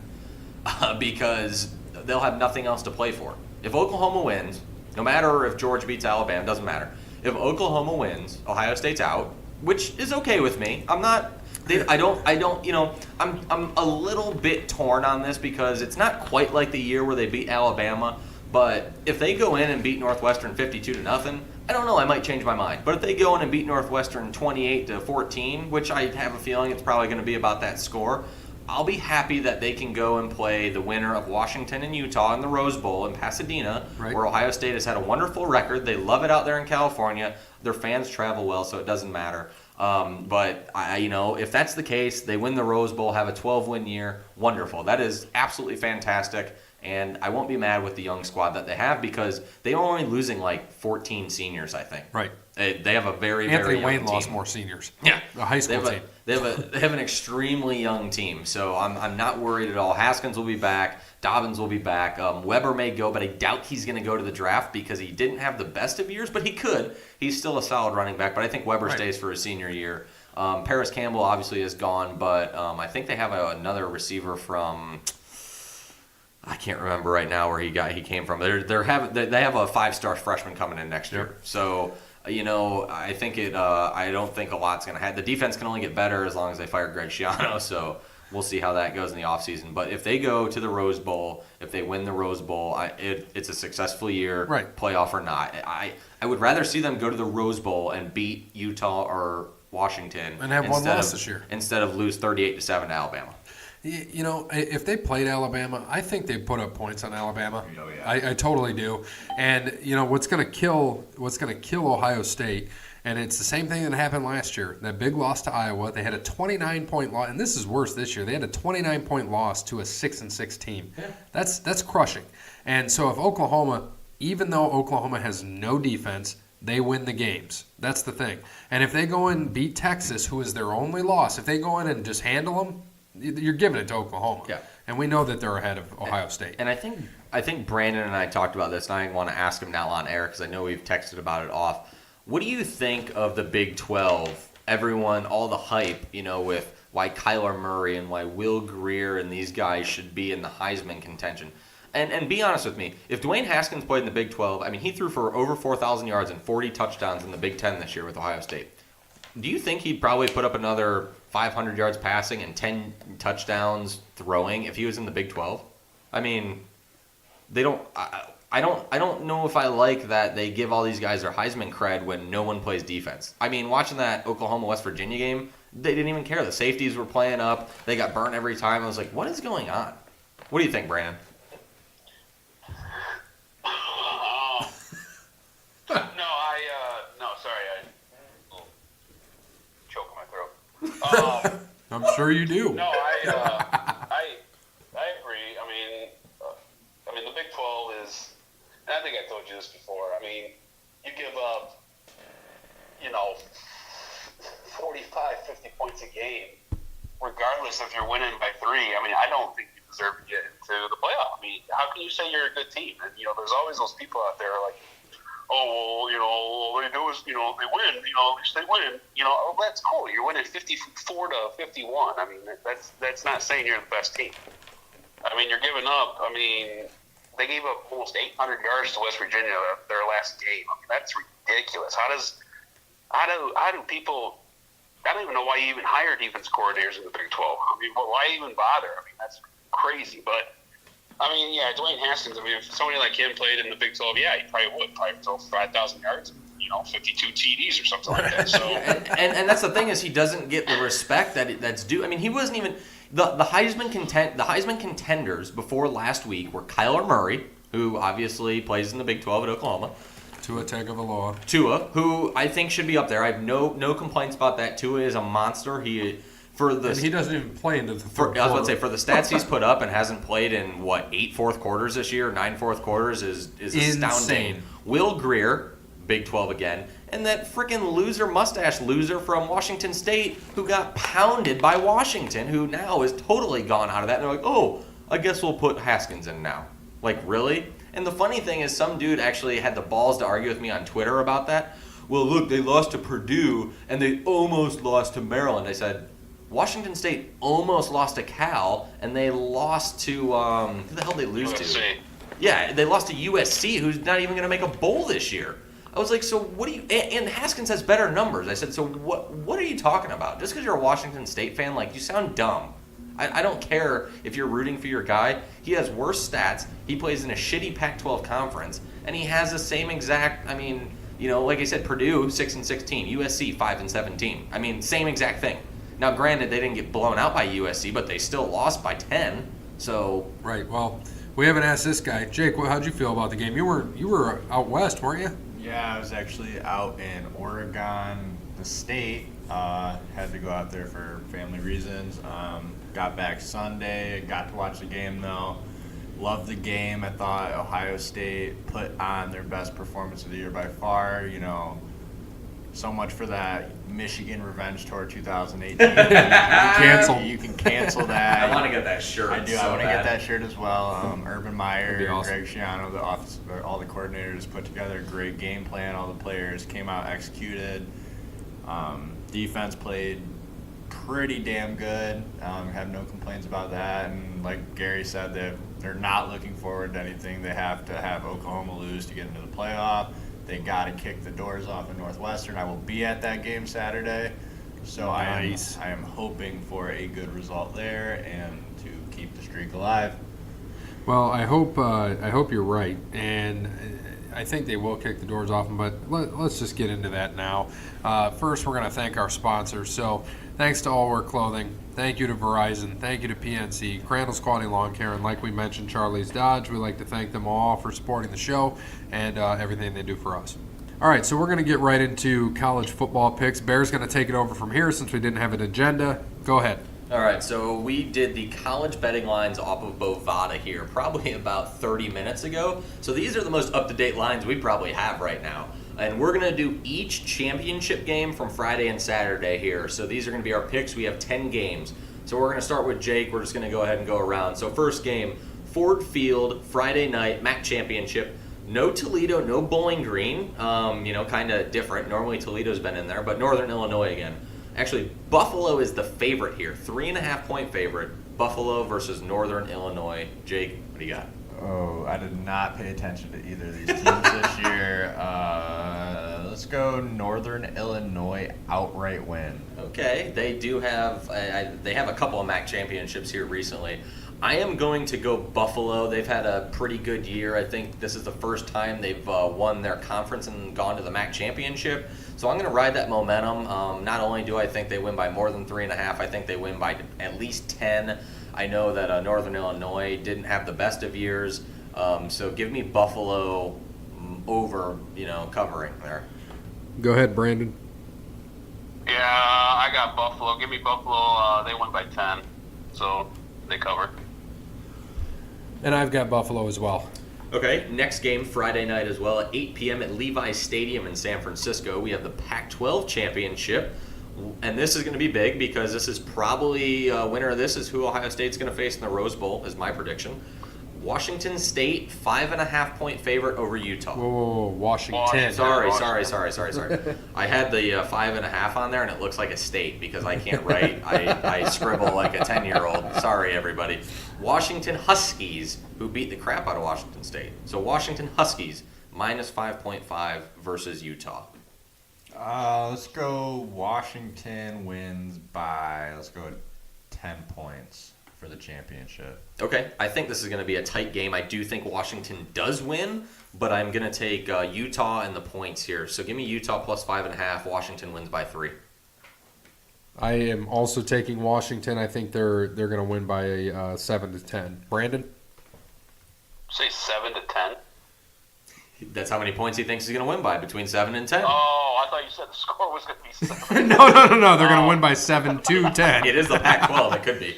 Because they'll have nothing else to play for. If Oklahoma wins, no matter if Georgia beats Alabama, doesn't matter. If Oklahoma wins, Ohio State's out, which is okay with me. I'm not. I'm a little bit torn on this because it's not quite like the year where they beat Alabama. But if they go in and beat Northwestern 52-0, I don't know. I might change my mind. But if they go in and beat Northwestern 28-14, which I have a feeling it's probably going to be about that score, I'll be happy that they can go and play the winner of Washington and Utah in the Rose Bowl in Pasadena, where Ohio State has had a wonderful record. They love it out there in California. Their fans travel well, so it doesn't matter. But if that's the case, they win the Rose Bowl, have a 12-win year. Wonderful. That is absolutely fantastic. And I won't be mad with the young squad that they have because they are only losing like 14 seniors, I think. Right. They have a very, Anthony very young Wayne team. lost more seniors. Yeah. A high school team. They have an extremely young team, so I'm not worried at all. Haskins will be back. Dobbins will be back. Weber may go, but I doubt he's going to go to the draft because he didn't have the best of years, but he could. He's still a solid running back, but I think Weber stays for his senior year. Paris Campbell obviously is gone, but I think they have another receiver from – I can't remember right now where he came from. They have a 5-star freshman coming in next year. So, I think I don't think a lot's going to happen. The defense can only get better as long as they fire Greg Schiano. So we'll see how that goes in the offseason. But if they go to the Rose Bowl, if they win the Rose Bowl, it's a successful year, playoff or not. I would rather see them go to the Rose Bowl and beat Utah or Washington And have one loss this year. instead of lose 38-7 to Alabama. You know, if they played Alabama, I think they'd put up points on Alabama. Oh, yeah. I totally do. And you know what's going to kill Ohio State, and it's the same thing that happened last year. That big loss to Iowa, they had a 29-point loss, and this is worse this year. They had a 29-point loss to a 6-6 team. Yeah. That's crushing. And so if Oklahoma, even though Oklahoma has no defense, they win the games. That's the thing. And if they go and beat Texas, who is their only loss, if they go in and just handle them, you're giving it to Oklahoma. Yeah. And we know that they're ahead of Ohio State. And I think Brandon and I talked about this, and I want to ask him now on air because I know we've texted about it off. What do you think of the Big 12? Everyone, all the hype, you know, with why Kyler Murray and why Will Grier and these guys should be in the Heisman contention. And be honest with me, if Dwayne Haskins played in the Big 12, I mean, he threw for over 4,000 yards and 40 touchdowns in the Big 10 this year with Ohio State. Do you think he'd probably put up another 500 yards passing and 10 touchdowns throwing if he was in the Big 12? I mean, they don't. I don't know if I like that they give all these guys their Heisman cred when no one plays defense. I mean, watching that Oklahoma-West Virginia game, they didn't even care. The safeties were playing up. They got burnt every time. I was like, what is going on? What do you think, Brandon? I'm sure you do. No, I agree. I mean, the Big 12 is, and I think I told you this before. I mean, you give up, 45, 50 points a game, regardless if you're winning by 3. I mean, I don't think you deserve to get into the playoff. I mean, how can you say you're a good team? And there's always those people out there like, oh, well, all they do is, they win, at least they win. Oh, that's cool. You're winning 54 to 51. I mean, that's not saying you're the best team. I mean, you're giving up. I mean, they gave up almost 800 yards to West Virginia their last game. I mean, that's ridiculous. How do people? I don't even know why you even hire defense coordinators in the Big 12. I mean, why even bother? I mean, that's crazy. But I mean, yeah, Dwayne Haskins. I mean, if somebody like him played in the Big 12, yeah, he probably would throw 5,000 yards, 52 TDs or something like that. So, and that's the thing is he doesn't get the respect that's due. I mean, he wasn't even the Heisman contenders before last week were Kyler Murray, who obviously plays in the Big 12 at Oklahoma. Tua Tagovailoa. Tua, who I think should be up there. I have no complaints about that. Tua is a monster. He doesn't even play into the third I was about to quarter. say, for the stats he's put up and hasn't played in, 8 fourth quarters this year, 9 fourth quarters is astounding. Insane. Will Grier, Big 12 again, and that freaking mustache loser from Washington State who got pounded by Washington, who now is totally gone out of that. And they're like, oh, I guess we'll put Haskins in now. Like, really? And the funny thing is some dude actually had the balls to argue with me on Twitter about that. Well, look, they lost to Purdue, and they almost lost to Maryland. I said, Washington State almost lost to Cal, and they lost to who the hell did they lose USC. to? Yeah, they lost to USC, who's not even going to make a bowl this year. I was like, so what do you? And Haskins has better numbers. I said, so what are you talking about? Just because you're a Washington State fan, like you sound dumb. I don't care if you're rooting for your guy. He has worse stats. He plays in a shitty Pac-12 conference, and he has the same exact. I mean, like I said, Purdue 6-16, USC 5-17. I mean, same exact thing. Now, granted, they didn't get blown out by USC, but they still lost by 10. So Right. Well, we haven't asked this guy, Jake. How'd you feel about the game? You were out west, weren't you? Yeah, I was actually out in Oregon, the state. Had to go out there for family reasons. Got back Sunday. Got to watch the game, though. Loved the game. I thought Ohio State put on their best performance of the year by far. So much for that Michigan Revenge Tour 2018. You can cancel that. I want to get that shirt. I do. So I want to bad. get that shirt as well. Urban Meyer That'd be and awesome. Greg Schiano, all the coordinators put together a great game plan. All the players came out, executed. Defense played pretty damn good. Have no complaints about that. And like Gary said, they're not looking forward to anything. They have to have Oklahoma lose to get into the playoff. They got to kick the doors off in Northwestern. I will be at that game Saturday. So Nice. I am hoping for a good result there and to keep the streak alive. Well, I hope you're right, and I think they will kick the doors off them. But let's just get into that now. First, we're going to thank our sponsors. So, thanks to All Work Clothing. Thank you to Verizon. Thank you to PNC, Crandall's Quality Lawn Care, and like we mentioned, Charlie's Dodge. We'd like to thank them all for supporting the show and everything they do for us. All right, so we're going to get right into college football picks. Bear's going to take it over from here since we didn't have an agenda. Go ahead. All right, so we did the college betting lines off of Bovada here probably about 30 minutes ago. So these are the most up-to-date lines we probably have right now. And we're going to do each championship game from Friday and Saturday here. So these are going to be our picks. We have 10 games. So we're going to start with Jake. We're just going to go ahead and go around. So first game, Ford Field, Friday night, MAC championship. No Toledo, no Bowling Green. Kind of different. Normally Toledo's been in there, but Northern Illinois again. Actually, Buffalo is the favorite here. 3.5-point favorite. Buffalo versus Northern Illinois. Jake, what do you got? Oh, I did not pay attention to either of these teams this year. Let's go Northern Illinois outright win. Okay, they do have they have a couple of MAC championships here recently. I am going to go Buffalo. They've had a pretty good year. I think this is the first time they've won their conference and gone to the MAC championship. So I'm going to ride that momentum. Not only do I think they win by more than 3.5, I think they win by at least 10. I know that Northern Illinois didn't have the best of years. So give me Buffalo over, covering there. Go ahead, Brandon. Yeah, I got Buffalo. Give me Buffalo. They win by 10, so they cover. And I've got Buffalo as well. Okay, next game Friday night as well at 8 p.m. at Levi's Stadium in San Francisco. We have the Pac-12 championship, and this is going to be big because this is probably winner of this is who Ohio State's going to face in the Rose Bowl, is my prediction. Washington State, 5.5-point favorite over Utah. Whoa, Washington. Sorry. I had the 5.5 on there, and it looks like a state because I can't write. I scribble like a 10-year-old. Sorry, everybody. Washington Huskies, who beat the crap out of Washington State. So Washington Huskies, minus 5.5 versus Utah. Let's go Washington wins by, 10 points for the championship. Okay, I think this is going to be a tight game. I do think Washington does win, but I'm going to take Utah and the points here. So give me Utah plus 5.5. Washington wins by 3. I am also taking Washington. I think they're going to win by 7-10. Brandon? Say 7-10. That's how many points he thinks he's going to win by, between 7 and 10. Oh, I thought you said the score was going to be 7. No. They're going to win by 7-10. It is the Pac-12. It could be.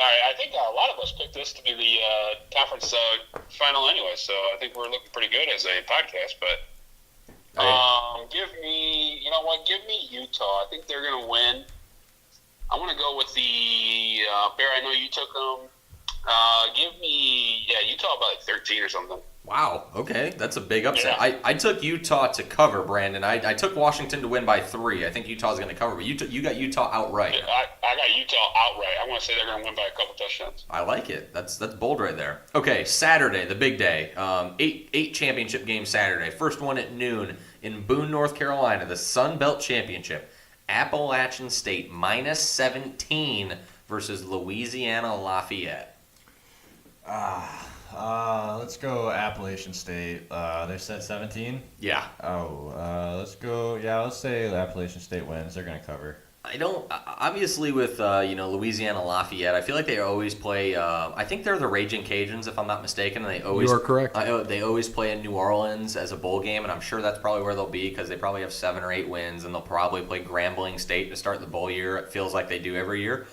All right, I think a lot of us picked this to be the conference final anyway, so I think we're looking pretty good as a podcast. But give me Utah. I think they're going to win. I'm going to go with the Bear. I know you took them. Give me Utah by like 13 or something. Wow. Okay, that's a big upset. Yeah. I took Utah to cover, Brandon. I took Washington to win by 3. I think Utah's going to cover, but you got Utah outright. Yeah, I got Utah outright. I want to say they're going to win by a couple touchdowns. I like it. That's bold right there. Okay, Saturday, the big day. 8 championship games Saturday. First one at noon in Boone, North Carolina, the Sun Belt Championship. Appalachian State minus 17 versus Louisiana Lafayette. Let's go Appalachian State. They said 17? Yeah. Let's say Appalachian State wins. They're going to cover. I don't, obviously with, Louisiana Lafayette, I feel like they always play, I think they're the Raging Cajuns, if I'm not mistaken, and they always... You are correct. They always play in New Orleans as a bowl game, and I'm sure that's probably where they'll be, because they probably have 7 or 8 wins, and they'll probably play Grambling State to start the bowl year. It feels like they do every year.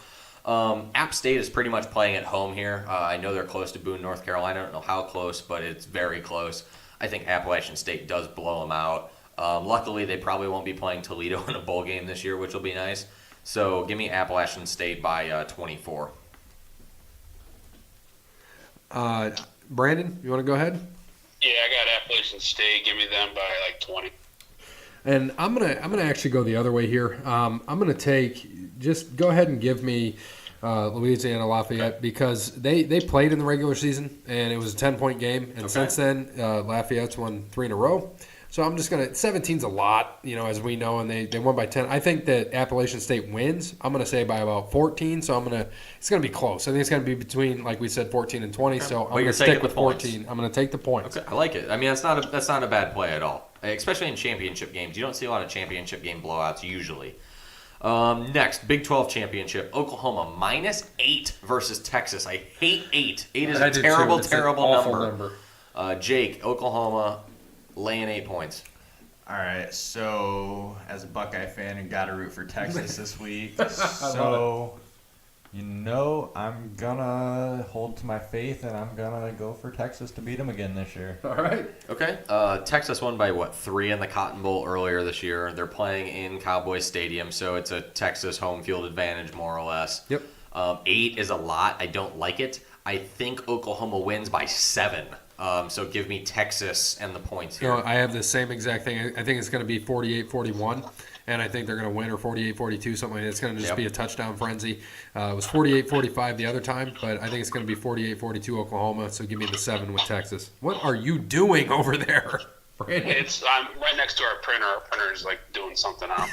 App State is pretty much playing at home here. I know they're close to Boone, North Carolina. I don't know how close, but it's very close. I think Appalachian State does blow them out. Luckily, they probably won't be playing Toledo in a bowl game this year, which will be nice. So give me Appalachian State by 24. Brandon, you want to go ahead? Yeah, I got Appalachian State. Give me them by like 20. And I'm gonna actually go the other way here. I'm gonna just go ahead and give me Louisiana Lafayette because they played in the regular season and it was a 10-point game. And since then, Lafayette's won 3 in a row. So I'm just going to – 17's a lot, as we know, and they won by 10. I think that Appalachian State wins. I'm going to say by about 14, so it's going to be close. I think it's going to be between, like we said, 14 and 20, so I'm going to stick with 14. I'm going to take the points. Okay, I like it. I mean, that's not a bad play at all, especially in championship games. You don't see a lot of championship game blowouts usually. Next, Big 12 championship, Oklahoma -8 versus Texas. I hate 8. 8 is a terrible, terrible number. Jake, Oklahoma laying 8 points. All right, so as a Buckeye fan, you got to root for Texas this week. So, I'm going to hold to my faith, and I'm going to go for Texas to beat them again this year. All right. Okay. Texas won by, 3 in the Cotton Bowl earlier this year. They're playing in Cowboys Stadium, so it's a Texas home field advantage, more or less. Yep. 8 is a lot. I don't like it. I think Oklahoma wins by 7. So give me Texas and the points here. I have the same exact thing. I think it's going to be 48-41, and I think they're going to win, or 48-42, something like that. It's going to just be a touchdown frenzy. It was 48-45 the other time, but I think it's going to be 48-42 Oklahoma, so give me the 7 with Texas. What are you doing over there, Brandon? I'm right next to our printer. Our printer's like doing something out.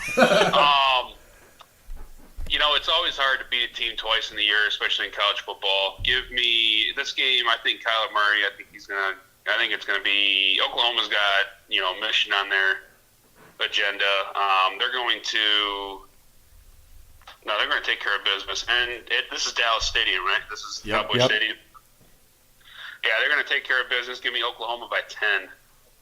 It's always hard to beat a team twice in the year, especially in college football. Give me this game. I think Kyler Murray. I think it's gonna be Oklahoma's got mission on their agenda. They're going to take care of business. And this is Dallas Stadium, right? This is Cowboy Stadium. Yeah, they're going to take care of business. Give me Oklahoma by 10.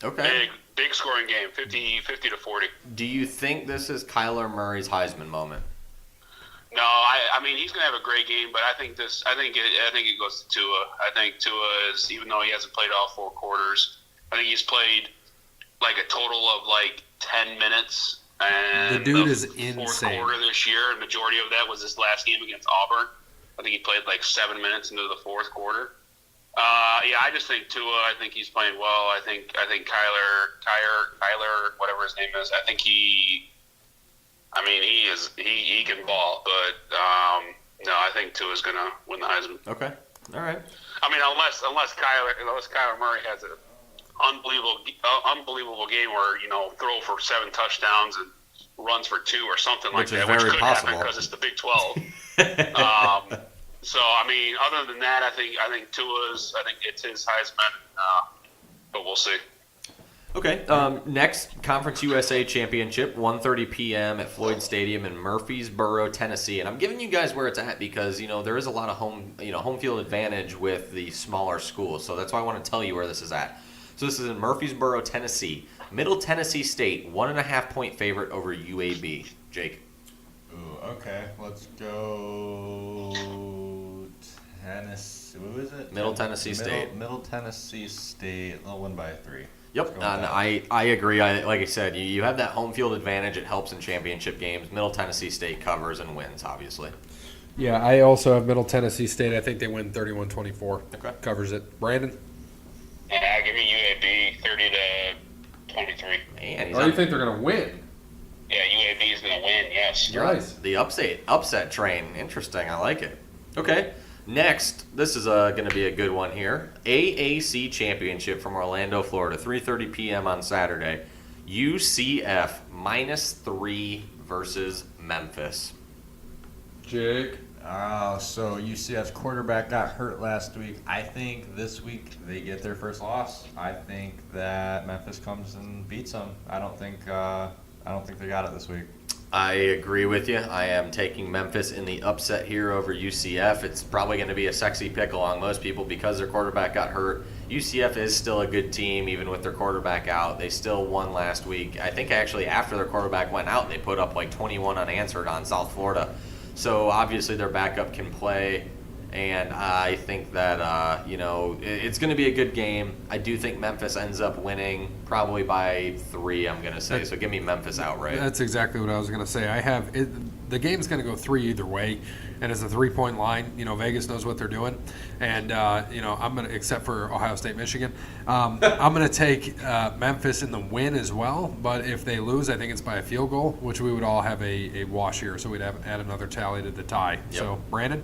Okay. Big scoring game, 50-40. Do you think this is Kyler Murray's Heisman moment? No, I mean he's going to have a great game, but I think it goes to Tua. I think Tua is, even though he hasn't played all 4 quarters, I think he's played like a total of 10 minutes. And the dude is insane. Fourth quarter this year, and majority of that was his last game against Auburn. I think he played 7 minutes into the fourth quarter. I just think Tua. I think he's playing well. I think Kyler, whatever his name is. I think he can ball, but no, I think Tua's gonna win the Heisman. Okay, all right. I mean, unless Kyler Murray has an unbelievable game where throw for 7 touchdowns and runs for 2 or something like that, which could happen because it's the Big 12. So I mean, other than that, I think it's his Heisman, but we'll see. Okay. Next, Conference USA Championship, 1:30 p.m. at Floyd Stadium in Murfreesboro, Tennessee. And I'm giving you guys where it's at because there is a lot of home field advantage with the smaller schools. So that's why I want to tell you where this is at. So this is in Murfreesboro, Tennessee. Middle Tennessee State, 1.5-point favorite over UAB. Jake. Ooh, okay. Let's go Tennessee. Who is it? Middle Tennessee State. Middle Tennessee State. They'll win by 3. Yep, and I agree. Like I said, you have that home field advantage. It helps in championship games. Middle Tennessee State covers and wins, obviously. Yeah, I also have Middle Tennessee State. I think they win 31-24. Okay. Covers it. Brandon? Yeah, give me UAB 30-23. Man, you think they're going to win? Yeah, UAB is going to win, yes. Nice. The upset train. Interesting. I like it. Okay. Next, this is going to be a good one here. AAC Championship from Orlando, Florida, 3:30 p.m. on Saturday. UCF -3 versus Memphis. Jake? So UCF's quarterback got hurt last week. I think this week they get their first loss. I think that Memphis comes and beats them. I don't think they got it this week. I agree with you. I am taking Memphis in the upset here over UCF. It's probably going to be a sexy pick along most people because their quarterback got hurt. UCF is still a good team, even with their quarterback out. They still won last week. I think actually after their quarterback went out, they put up 21 unanswered on South Florida. So obviously their backup can play. And I think that, it's going to be a good game. I do think Memphis ends up winning probably by 3, I'm going to say. So give me Memphis outright. That's exactly what I was going to say. The game's going to go 3 either way, and it's a 3-point line. Vegas knows what they're doing. And, I'm going to, except for Ohio State, Michigan, I'm going to take Memphis in the win as well. But if they lose, I think it's by a field goal, which we would all have a wash here. So we'd add another tally to the tie. Yep. So, Brandon?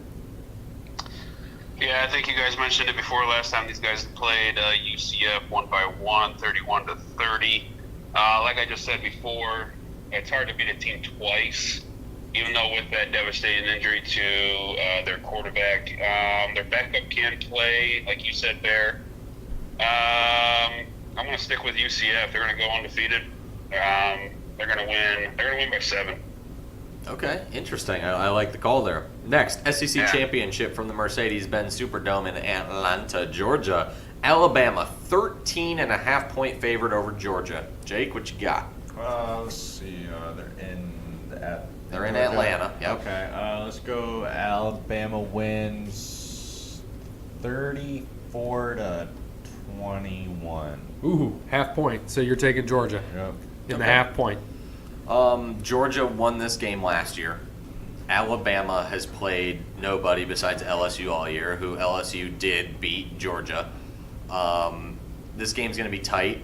Yeah, I think you guys mentioned it before last time these guys played. UCF won by 1, 31-30. Like I just said before, it's hard to beat a team twice, even though with that devastating injury to their quarterback. Their backup can play, like you said, Bear. I'm going to stick with UCF. They're going to go undefeated. They're going to win. They're going to win by 7. Okay, interesting. I like the call there. Next, SEC Yeah. championship from the Mercedes-Benz Superdome in Atlanta, Georgia. Alabama, 13.5-point favorite over Georgia. Jake, what you got? Let's see. They're in Atlanta. Yep. Okay. Let's go. Alabama wins 34-21. Ooh, half point. So you're taking Georgia Yep. in the Okay. half point. Georgia won this game last year. Alabama has played nobody besides LSU all year, who LSU did beat Georgia. This game's going to be tight.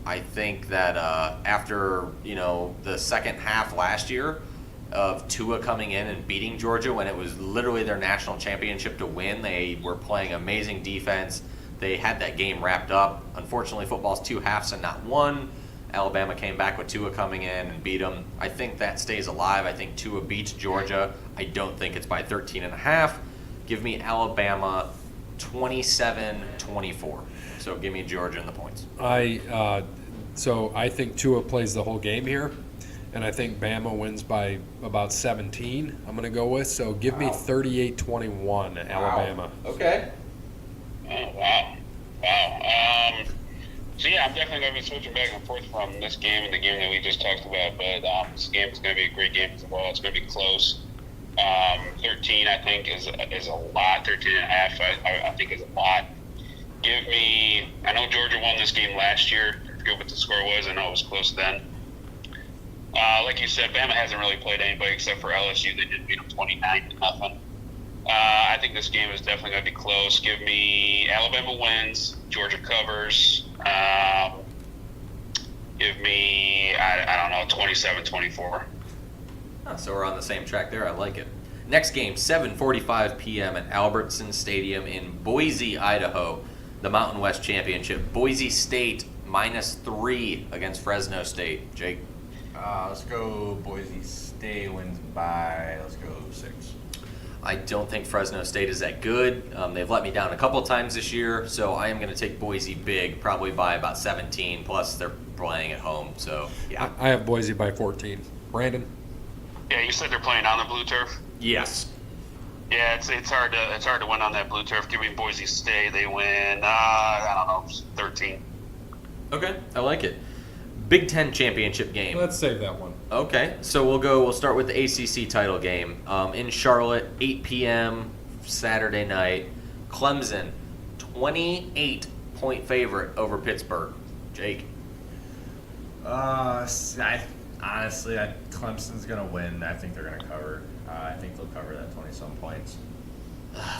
I think that after the second half last year of Tua coming in and beating Georgia when it was literally their national championship to win, they were playing amazing defense. They had that game wrapped up. Unfortunately, football's 2 halves and not one. Alabama came back with Tua coming in and beat them. I think that stays alive. I think Tua beats Georgia. I don't think it's by 13.5. Give me Alabama 27-24. So give me Georgia in the points. So I think Tua plays the whole game here, and I think Bama wins by about 17. I'm going to go with. So give me 38-21 Alabama. Okay. Oh, wow. So, yeah, I'm definitely going to be switching back and forth from this game and the game that we just talked about. But this game is going to be a great game as well. It's going to be close. 13, I think, is a lot. 13.5, I think, is a lot. Give me – I know Georgia won this game last year. I forget what the score was. I know it was close then. Like you said, Bama hasn't really played anybody except for LSU. They did beat them 29-0. I think this game is definitely going to be close. Give me Alabama wins, Georgia covers. Give me, I don't know, 27-24. So we're on the same track there. I like it. Next game, 7:45 p.m. at Albertson Stadium in Boise, Idaho. The Mountain West Championship. Boise State -3 against Fresno State. Jake? Let's go. Boise State wins by, let's go 6. I don't think Fresno State is that good. They've let me down a couple times this year, so I am going to take Boise big, probably by about 17. Plus, they're playing at home, so yeah. I have Boise by 14. Brandon? Yeah, you said they're playing on the blue turf? Yes. Yeah, it's hard to win on that blue turf. Give me Boise State. They win, I don't know, 13. Okay, I like it. Big Ten championship game. Let's save that one. Okay, so we'll start with the ACC title game in Charlotte, 8 p.m. Saturday night. Clemson, 28-point favorite over Pittsburgh. Jake? Clemson's gonna win. I think they're gonna cover. I think they'll cover that 20-some points.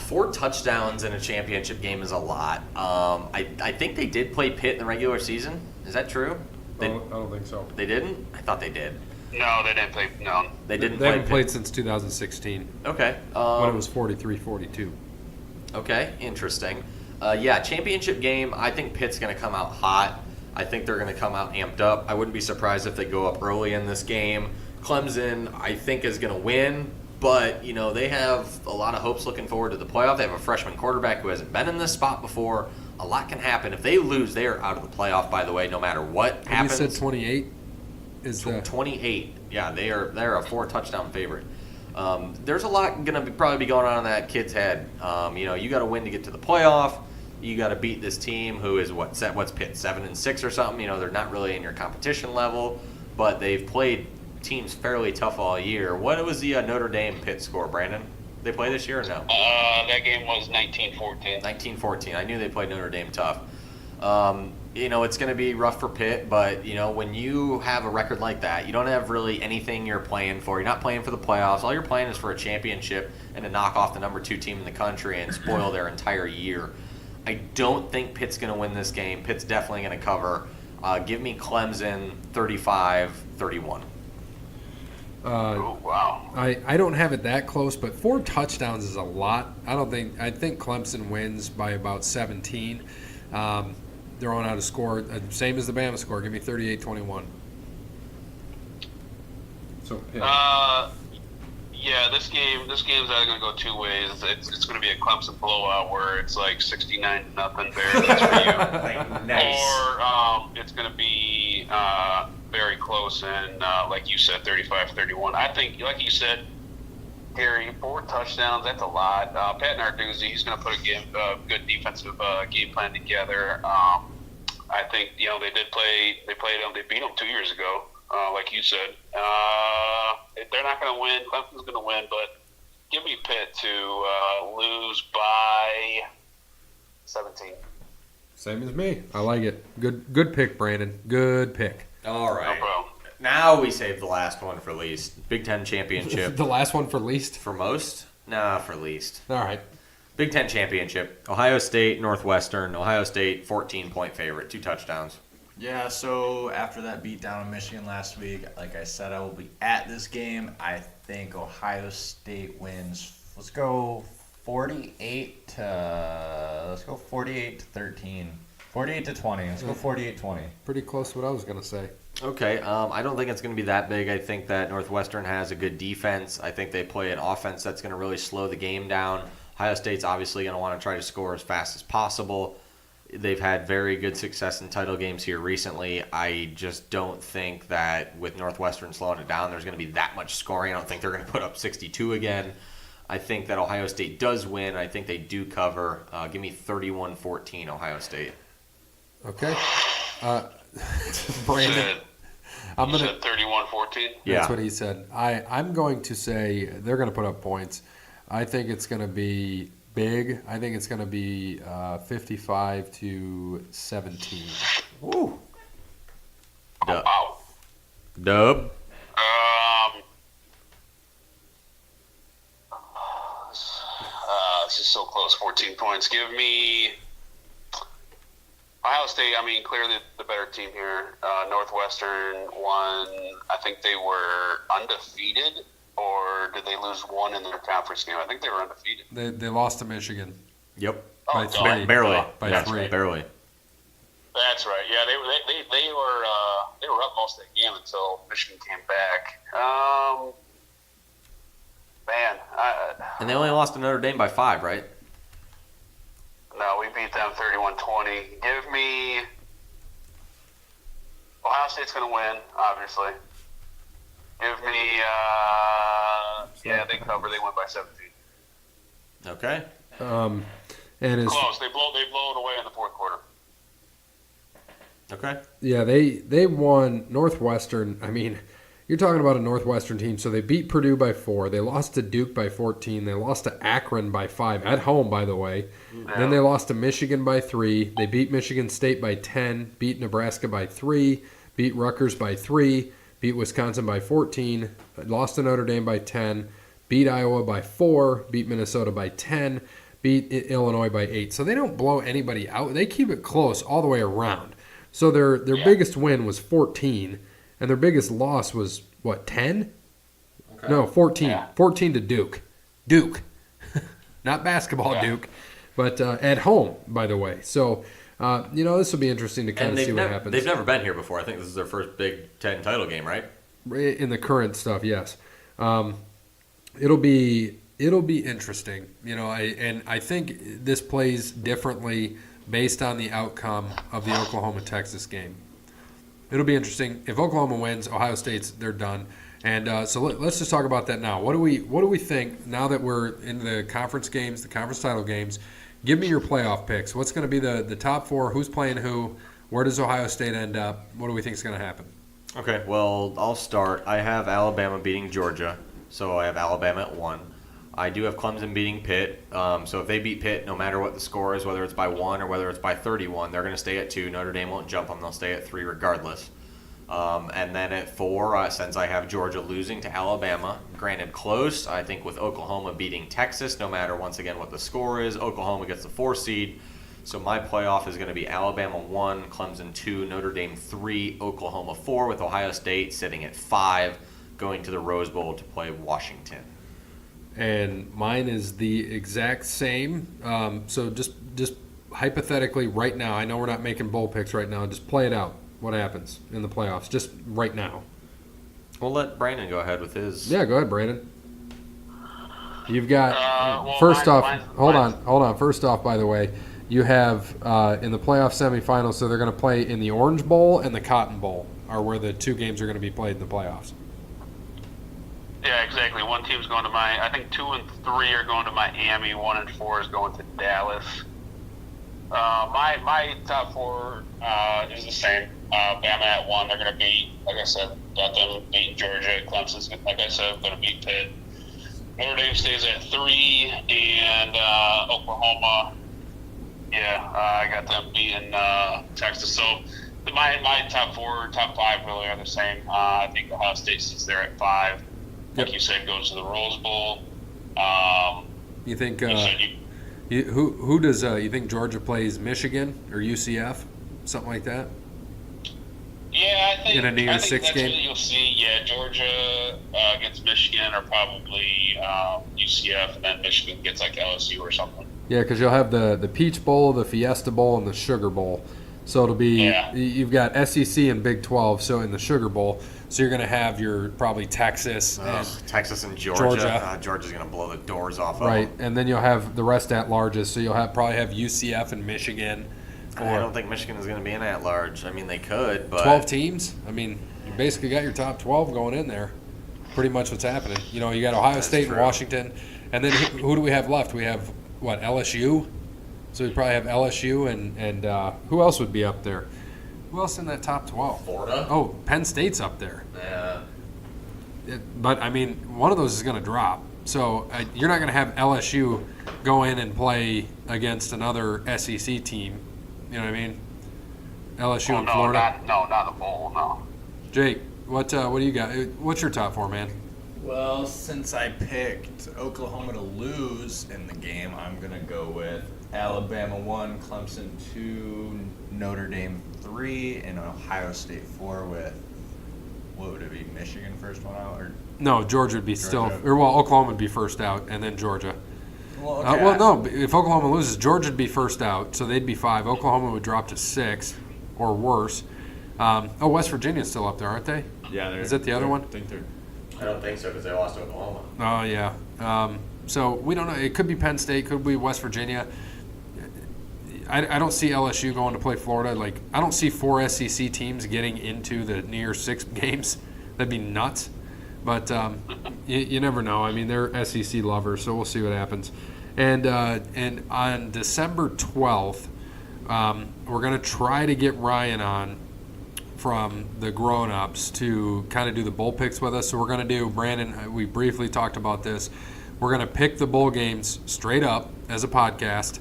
4 touchdowns in a championship game is a lot. I think they did play Pitt in the regular season. Is that true? I don't think so. They didn't? I thought they did. No, they didn't play. No. They didn't They play haven't Pitt. played since 2016 Okay. when it was 43-42. Okay, interesting. Yeah, championship game, I think Pitt's going to come out hot. I think they're going to come out amped up. I wouldn't be surprised if they go up early in this game. Clemson, I think, is going to win, but, they have a lot of hopes looking forward to the playoff. They have a freshman quarterback who hasn't been in this spot before. A lot can happen. If they lose, they are out of the playoff, by the way, no matter what happens. You said 28 is the 28. Yeah, they're a 4-touchdown favorite. There's a lot going to probably be going on in that kid's head. You got to win to get to the playoff. You got to beat this team who is what's Pitt 7-6 or something. They're not really in your competition level, but they've played teams fairly tough all year. What was the Notre Dame Pitt score, Brandon? They play this year or no? That game was 19-14. 19-14. I knew they played Notre Dame tough. It's going to be rough for Pitt, but, when you have a record like that, you don't have really anything you're playing for. You're not playing for the playoffs. All you're playing is for a championship and to knock off the number 2 team in the country and spoil their entire year. I don't think Pitt's going to win this game. Pitt's definitely going to cover. Give me Clemson 35-31. Oh, wow. I don't have it that close, but 4 touchdowns is a lot. I think Clemson wins by about 17. throwing out a score, same as the Bama score. Give me 38-21. So, yeah, this game's either going to go two ways. It's going to be a Clemson blowout where it's like 69-0 Bears. That's for you. Nice. Or it's going to be very close and, like you said, 35-31. I think, like you said, Gary, 4 touchdowns, that's a lot. Pat Narduzzi, he's going to put a good defensive game plan together. I think, they played them, they beat them 2 years ago, like you said. They're not going to win. Clemson's going to win, but give me Pitt to lose by 17. same as me. I like it. Good pick, Brandon. Good pick. All right. No problem. Now we save the last one for least. Big Ten championship. The last one for least? For most? Nah, for least. All right. Big Ten championship. Ohio State, Northwestern. Ohio State, 14-point favorite. 2 touchdowns. Yeah, so after that beatdown in Michigan last week, like I said, I will be at this game. I think Ohio State wins. Let's go 48 to 13. 48 to 20. Let's go 48-20. Pretty close to what I was going to say. Okay, I don't think it's going to be that big. I think that Northwestern has a good defense. I think they play an offense that's going to really slow the game down. Ohio State's obviously going to want to try to score as fast as possible. They've had very good success in title games here recently. I just don't think that with Northwestern slowing it down, there's going to be that much scoring. I don't think they're going to put up 62 again. I think that Ohio State does win. I think they do cover. Give me 31-14 Ohio State. Okay. Brandon. You said 31-14? Yeah. That's what he said. I'm going to say they're going to put up points. I think it's going to be big. I think it's going to be 55-17. Woo. Dub. Wow. Dub. This is so close. 14 points. Give me Ohio State. I mean, clearly the better team here. Northwestern won. I think they were undefeated, or did they lose one in their conference game? I think they were undefeated. They lost to Michigan. Yep. By dog. 3. Barely. By Yeah, 3. Barely. That's right. Yeah, they were up most of the game until Michigan came back. And they only lost to Notre Dame by 5, right? No, we beat them 31-20. Give me Ohio State's going to win, obviously. Give me they cover. They win by 17. Okay. And as Close. They blow it away in the fourth quarter. Okay. yeah, they won Northwestern. I mean, you're talking about a Northwestern team. So they beat Purdue by 4. They lost to Duke by 14. They lost to Akron by 5 at home, by the way. Yeah. Then they lost to Michigan by 3. They beat Michigan State by 10. Beat Nebraska by 3. Beat Rutgers by 3. Beat Wisconsin by 14. Lost to Notre Dame by 10. Beat Iowa by 4. Beat Minnesota by 10. Beat Illinois by 8. So they don't blow anybody out. They keep it close all the way around. So their biggest win was 14, and their biggest loss was, 10? Okay. No, 14. Yeah. 14 to Duke. Duke. Not basketball Yeah. Duke, but at home, by the way. So, this will be interesting to kind And of see what happens. they've never been here before. I think this is their first Big Ten title game, right? In the current stuff, yes. It'll be interesting, I think this plays differently based on the outcome of the Oklahoma-Texas game. It'll be interesting. If Oklahoma wins, Ohio State's they're done. And so let's just talk about that now. What do we think now that we're in the conference games, the conference title games? Give me your playoff picks. What's going to be the top 4? Who's playing who? Where does Ohio State end up? What do we think is going to happen? Okay, well, I'll start. I have Alabama beating Georgia, so I have Alabama at 1. I do have Clemson beating Pitt. So if they beat Pitt, no matter what the score is, whether it's by 1 or whether it's by 31, they're going to stay at 2. Notre Dame won't jump them. They'll stay at 3 regardless. And then at 4, since I have Georgia losing to Alabama, granted close, I think with Oklahoma beating Texas, no matter once again what the score is, Oklahoma gets the 4 seed. So my playoff is going to be Alabama 1, Clemson 2, Notre Dame 3, Oklahoma 4, with Ohio State sitting at 5, going to the Rose Bowl to play Washington. And mine is the exact same. So just hypothetically right now, I know we're not making bowl picks right now, just play it out. What happens in the playoffs? Just right now. We'll let Brandon go ahead with his. Yeah, go ahead, Brandon. You've got, Well, first off, hold mine's- on. First off, by the way, you have in the playoff semifinals, so they're going to play in the Orange Bowl and the Cotton Bowl are where the two games are going to be played in the playoffs. Yeah, exactly. One team's going to I think 2 and 3 are going to Miami. 1 and 4 is going to Dallas. My top 4 is the same. Bama at 1. They're going to beat, like I said, got them beating Georgia. Clemson's, like I said, going to beat Pitt. Notre Dame stays at 3, and Oklahoma. Yeah, I got them beating Texas. So my top 4, top 5 really are the same. I think Ohio State sits there at 5. Like you said, goes to the Rose Bowl. You think You who does you think Georgia plays Michigan or UCF, something like that? Yeah, I think In a New Year's Six that's game? what you'll see. Yeah, Georgia against Michigan, or probably UCF, and then Michigan gets like LSU or something. Yeah, because you'll have the Peach Bowl, the Fiesta Bowl, and the Sugar Bowl. So it'll be you've got SEC and Big 12. So in the Sugar Bowl, so you're going to have your probably Texas and Texas and Georgia. Georgia's going to blow the doors off right, of them. and then you'll have the rest at larges. So you'll probably have UCF and Michigan. I don't think Michigan is going to be an at-large. I mean, they could, but 12 teams. I mean, you basically got your top 12 going in there. Pretty much what's happening. You know, you got Ohio State true. and Washington, and then who do we have left? We have what, LSU? So we probably have LSU and who else would be up there? Who else in that top 12? Florida. Oh, Penn State's up there. Yeah. But I mean, one of those is going to drop. So you're not going to have LSU go in and play against another SEC team. You know what I mean? LSU and Florida. Not the bowl. No. Jake, what do you got? What's your top 4, man? Well, since I picked Oklahoma to lose in the game, I'm going to go with Alabama 1, Clemson 2, Notre Dame 3, and Ohio State 4 with, what would it be, Michigan first one out? Or No, Georgia would be Georgia. Oklahoma would be first out, and then Georgia. Well, okay. No, if Oklahoma loses, Georgia would be first out, so they'd be 5. Oklahoma would drop to 6 or worse. West Virginia's still up there, aren't they? Yeah, Is that the other one? I think they're. I don't think so because they lost to Oklahoma. Oh, yeah. So we don't know. It could be Penn State, could be West Virginia. I don't see LSU going to play Florida. Like, I don't see 4 SEC teams getting into the New Year's Six games. That'd be nuts. But you never know. I mean, they're SEC lovers, so we'll see what happens. And on December 12th, we're going to try to get Ryan on from the grown-ups to kind of do the bowl picks with us. So we're going to do, Brandon, we briefly talked about this. We're going to pick the bowl games straight up as a podcast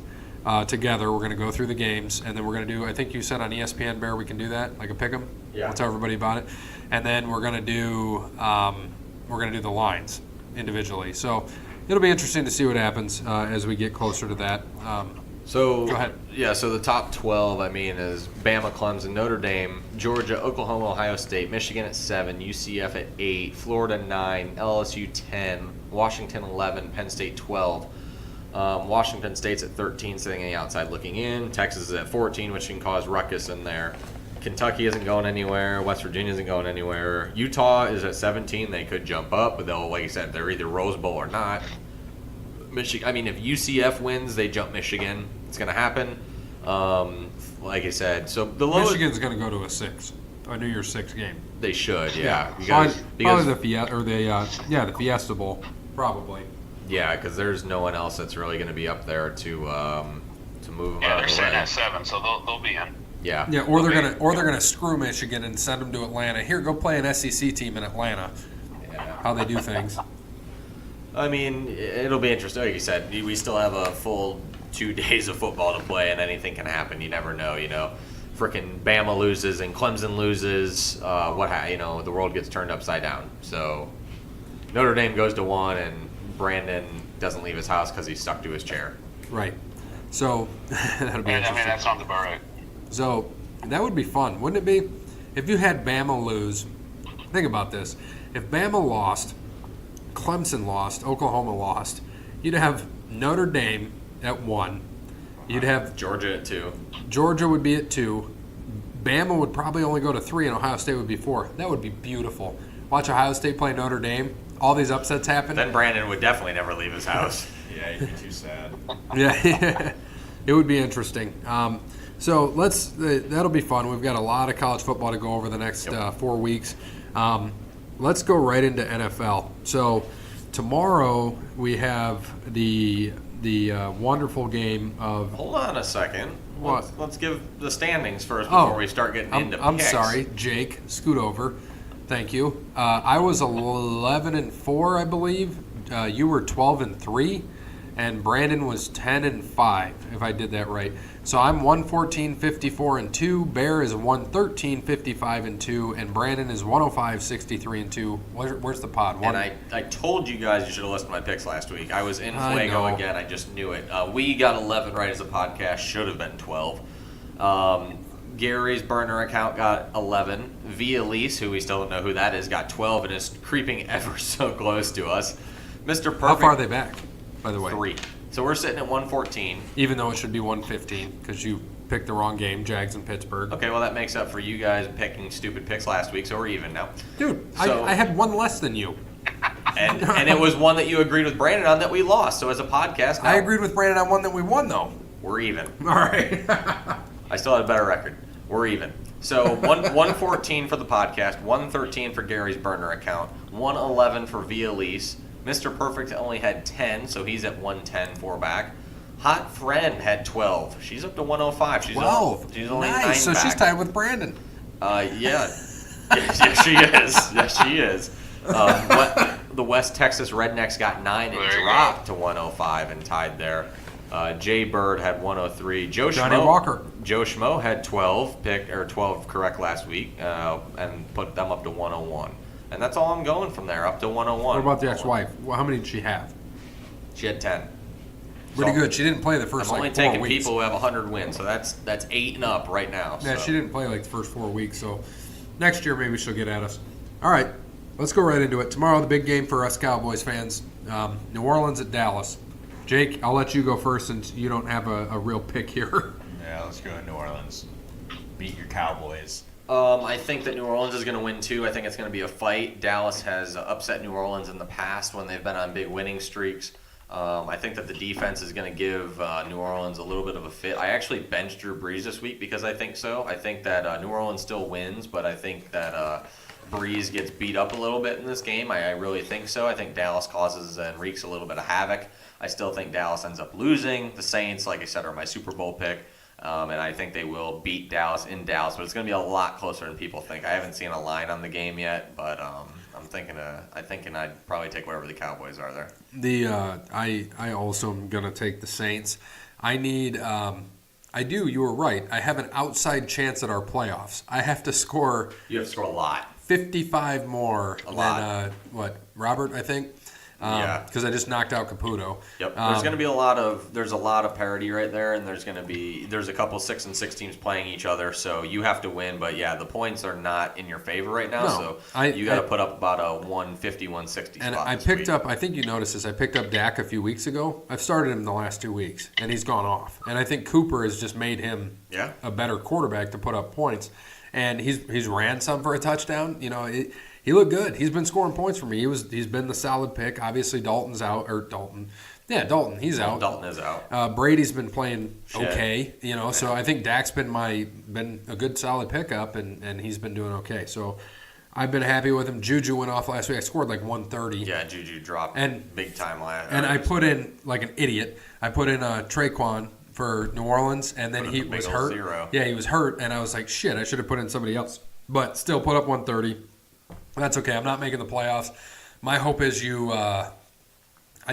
together. We're going to go through the games, and then we're going to do, I think you said on ESPN, Bear, we can do that, like a pick 'em? Yeah. We'll tell everybody about it. And then we're going to do the lines individually. So it'll be interesting to see what happens as we get closer to that. So Go ahead. Yeah, so the top 12, I mean, is Bama, Clemson, Notre Dame, Georgia, Oklahoma, Ohio State, Michigan at 7, UCF at 8, Florida 9, LSU 10, Washington 11, Penn State 12. Washington State's at 13, sitting on the outside looking in. Texas is at 14, which can cause ruckus in there. Kentucky isn't going anywhere. West Virginia isn't going anywhere. Utah is at 17. They could jump up, but they'll, like I said, they're either Rose Bowl or not. Michigan. I mean, if UCF wins, they jump Michigan. It's going to happen. Like I said, so the lowest Michigan's going to go to a New Year's Six game. they should, yeah, Probably the Fiesta Bowl, probably. yeah, because there's no one else that's really going to be up there to move them Yeah, out they're of the sitting way. at 7, so they'll be in. Yeah, Yeah, or they're gonna screw Michigan and send them to Atlanta. Here, go play an SEC team in Atlanta. yeah. How they do things. I mean, it'll be interesting. Like you said, we still have a full 2 days of football to play, and anything can happen. You never know, you know. Frickin' Bama loses and Clemson loses. The world gets turned upside down. So Notre Dame goes to 1, and Brandon doesn't leave his house because he's stuck to his chair. Right. So that'll be And, I interesting. mean, that sounds about right. So that would be fun, wouldn't it be? If you had Bama lose, think about this. If Bama lost, Clemson lost, Oklahoma lost, you'd have Notre Dame at 1. You'd have Georgia at 2. Georgia would be at 2. Bama would probably only go to 3, and Ohio State would be 4. That would be beautiful. Watch Ohio State play Notre Dame. All these upsets happen. Then Brandon would definitely never leave his house. Yeah, you'd be too sad. Yeah, it would be interesting. So that'll be fun. We've got a lot of college football to go over the next 4 weeks. Let's go right into NFL. So tomorrow we have the wonderful game of. Hold on a second. What? Let's give the standings first before we start getting into picks. I'm sorry, Jake. Scoot over. Thank you. I was 11-4, I believe. You were 12-3, and Brandon was 10-5, if I did that right. So I'm 114-54-2. Bear is 113-55-2, and Brandon is 105-63-2. Where's the pod? And I told you guys you should have listened to my picks last week. I was in I Fuego know. again. I just knew it. We got 11 right as a podcast. Should have been 12. Gary's burner account got 11. Via Elise, who we still don't know who that is, got 12 and is creeping ever so close to us. Mr. Perfect. How far are they back, by the way? 3. So we're sitting at 114. Even though it should be 115 because you picked the wrong game, Jags and Pittsburgh. Okay, well, that makes up for you guys picking stupid picks last week, so we're even now. Dude, So- I had one less than you. And it was one that you agreed with Brandon on that we lost. So as a podcast, now I agreed with Brandon on one that we won, though. we're even. All right. I still had a better record. We're even. So 114 for the podcast, 113 for Gary's burner account, 111 for Via Elise. Mr. Perfect only had 10, so he's at 110 for back. Hot Friend had 12. She's up to 105. She's 12. She's only nice. 9 So back. she's tied with Brandon. Yeah. Yes, she is. Yes, she is. The West Texas Rednecks got 9 and dropped to 105 and tied there. Jay Bird had 103. Johnny Walker. Joe Schmo had 12 correct last week, and put them up to 101. And that's all I'm going from there, up to 101. What about the ex-wife? Well, how many did she have? She had 10. Pretty So, good. She didn't play the first I'm only 4 taking weeks. people who have 100 wins, so that's 8 and up right now. Yeah, so. she didn't play like the first 4 weeks, so next year maybe she'll get at us. All right, let's go right into it. Tomorrow, the big game for us Cowboys fans, New Orleans at Dallas. Jake, I'll let you go first since you don't have a real pick here. Yeah, let's go to New Orleans. Beat your Cowboys. I think that New Orleans is going to win too. I think it's going to be a fight. Dallas has upset New Orleans in the past when they've been on big winning streaks. I think that the defense is going to give New Orleans a little bit of a fit. I actually benched Drew Brees this week because I think so. I think that New Orleans still wins, but I think that Brees gets beat up a little bit in this game. I really think so. I think Dallas causes and wreaks a little bit of havoc. I still think Dallas ends up losing. The Saints, like I said, are my Super Bowl pick. And I think they will beat Dallas in Dallas, but it's going to be a lot closer than people think. I haven't seen a line on the game yet, but I'm thinking I'd probably take whatever the Cowboys are there. I also am going to take the Saints. You were right. I have an outside chance at our playoffs. I have to score. You have to score a lot. 55 more A lot. than Robert, I think. Yeah. Because I just knocked out Caputo. Yep. There's going to be a lot of parity right there, and there's a couple 6-6 teams playing each other, so you have to win. But yeah, the points are not in your favor right now, so you got to put up about a 150, 160 And spot I this picked week. up, I think you noticed this, I picked up Dak a few weeks ago. I've started him the last 2 weeks, and he's gone off. And I think Cooper has just made him a better quarterback to put up points. And he's ran some for a touchdown. You know, he looked good. He's been scoring points for me. He's been the solid pick. Obviously, Dalton. He's out. Dalton is out. Brady's been playing Shit. okay. You know, so I think Dak's been a good solid pickup, and he's been doing okay. So I've been happy with him. Juju went off last week. I scored like 130. Yeah, Juju dropped big time last. And I put in like an idiot. I put in Traquan for New Orleans, and then he was hurt. 0. Yeah, he was hurt, and I was like, shit, I should have put in somebody else. But still put up 130. That's okay. I'm not making the playoffs. My hope is I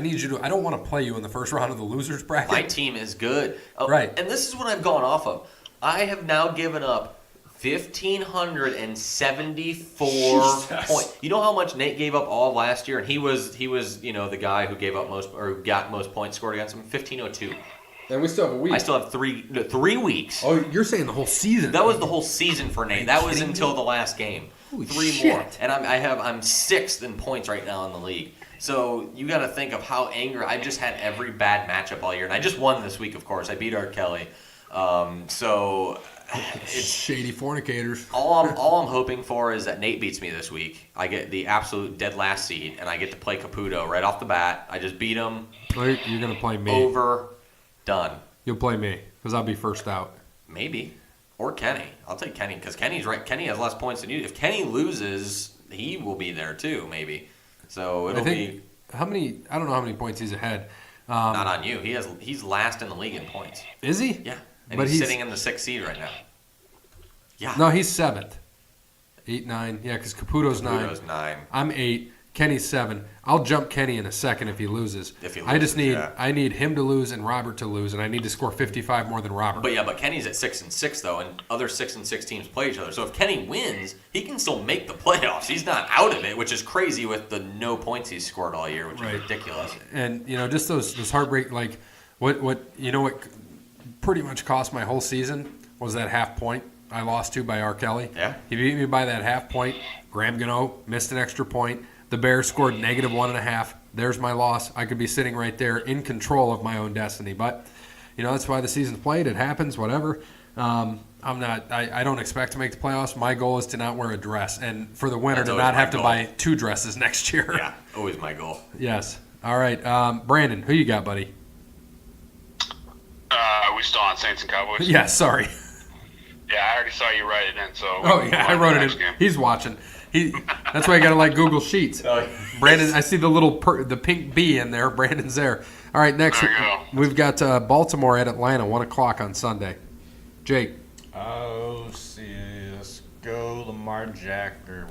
need you to. I don't want to play you in the first round of the losers bracket. My team is good. Right. And this is what I've gone off of. I have now given up 1,574 points. You know how much Nate gave up all of last year, and he was the guy who gave up most or got most points scored against him. 1,502. And we still have a week. I still have 3 weeks. Oh, you're saying the whole season? That was the whole season for Nate. That was kidding until me? the last game. Holy 3 shit. more, and I'm 6th in points right now in the league. So you got to think of how angry. I just had every bad matchup all year, and I just won this week. Of course, I beat Art Kelly. So it's Shady fornicators. all I'm hoping for is that Nate beats me this week. I get the absolute dead last seed, and I get to play Caputo right off the bat. I just beat him. You're going to play me. Over, done. You'll play me because I'll be first out. Maybe. Or Kenny. I'll take Kenny because Kenny's right. Kenny has less points than you. If Kenny loses, he will be there too, maybe. So it'll be. How many? I don't know how many points he's ahead. Not on you. He's last in the league in points. Is he? Yeah. And But he's he's- sitting in the 6th seed right now. Yeah. No, he's 7th. 8, 9. Yeah, because Caputo's 9. Caputo's 9. I'm 8. Kenny's 7. I'll jump Kenny in a second if he loses. If he I just loses, need yeah. I need him to lose and Robert to lose, and I need to score 55 more than Robert. But Kenny's at 6-6 though, and other 6-6 teams play each other. So if Kenny wins, he can still make the playoffs. He's not out of it, which is crazy with the no points he's scored all year, which Right. is ridiculous. And just those heartbreak, like what pretty much cost my whole season was that half point I lost to by R. Kelly. Yeah. He beat me by that half point. Graham Gano missed an extra point. The Bears scored -1.5. There's my loss. I could be sitting right there in control of my own destiny. But that's why the season's played. It happens. Whatever. I don't expect to make the playoffs. My goal is to not wear a dress, and for the winner That's to always not my have to goal. buy 2 dresses next year. Yeah, always my goal. Yes. All right. Brandon, who you got, buddy? Are we still on Saints and Cowboys? Yeah, sorry. Yeah, I already saw you write it in. So. Oh, yeah, I wrote it in. He's watching. That's why I got to like Google Sheets. Brandon, I see the little the pink bee in there. Brandon's there. All right, next There you go. we've got Baltimore at Atlanta, 1 o'clock on Sunday. Jake. Oh, see, let's go Lamar Jackson,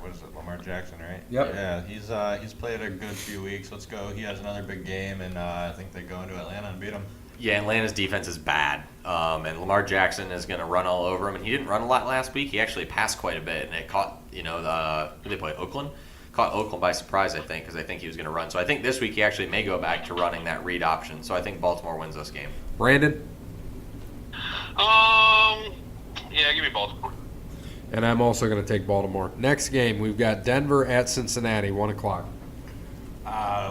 right? Yep. Yeah, he's played a good few weeks. Let's go. He has another big game, and I think they go into Atlanta and beat him. Yeah, Atlanta's defense is bad, and Lamar Jackson is going to run all over him. And he didn't run a lot last week. He actually passed quite a bit, and it caught who they play, Oakland? Caught Oakland by surprise, I think, because I think he was going to run. So I think this week he actually may go back to running that read option. So I think Baltimore wins this game. Brandon. Yeah, give me Baltimore. And I'm also going to take Baltimore. Next game, we've got Denver at Cincinnati, 1 o'clock.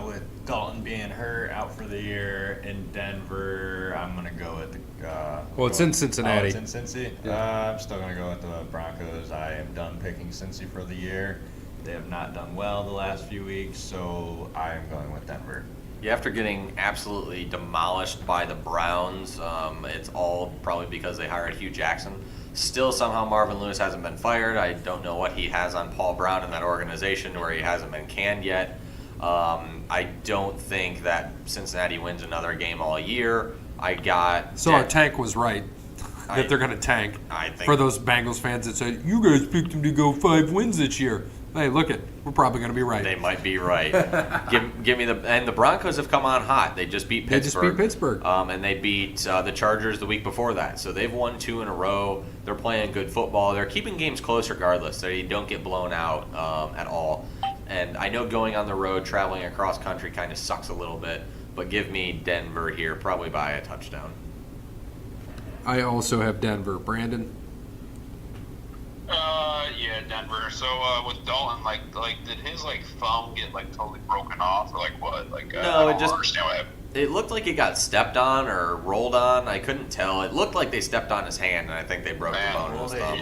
With Dalton being hurt out for the year in Denver, I'm gonna go with the. Well, it's in Cincinnati. Oh, it's in Cincy. Yeah. I'm still gonna go with the Broncos. I am done picking Cincy for the year. They have not done well the last few weeks, so I am going with Denver. Yeah, after getting absolutely demolished by the Browns, it's all probably because they hired Hugh Jackson. Still, somehow Marvin Lewis hasn't been fired. I don't know what he has on Paul Brown in that organization where he hasn't been canned yet. I don't think that Cincinnati wins another game all year. So our tank was right that they're going to tank. I think for those Bengals fans that said, you guys picked them to go 5 wins this year. Hey, look it. We're probably going to be right. they might be right. give me and the Broncos have come on hot. They just beat Pittsburgh. And they beat the Chargers the week before that. So they've won 2 in a row. They're playing good football. They're keeping games close regardless. They don't get blown out at all. And I know going on the road, traveling across country kind of sucks a little bit, but give me Denver here, probably by a touchdown. I also have Denver. Brandon? Yeah, Denver. So with Dalton, did his thumb get totally broken off, or what? No, I it just- don't understand what happened. It looked like it got stepped on or rolled on. I couldn't tell. It looked like they stepped on his hand, and I think they broke the bone in his thumb.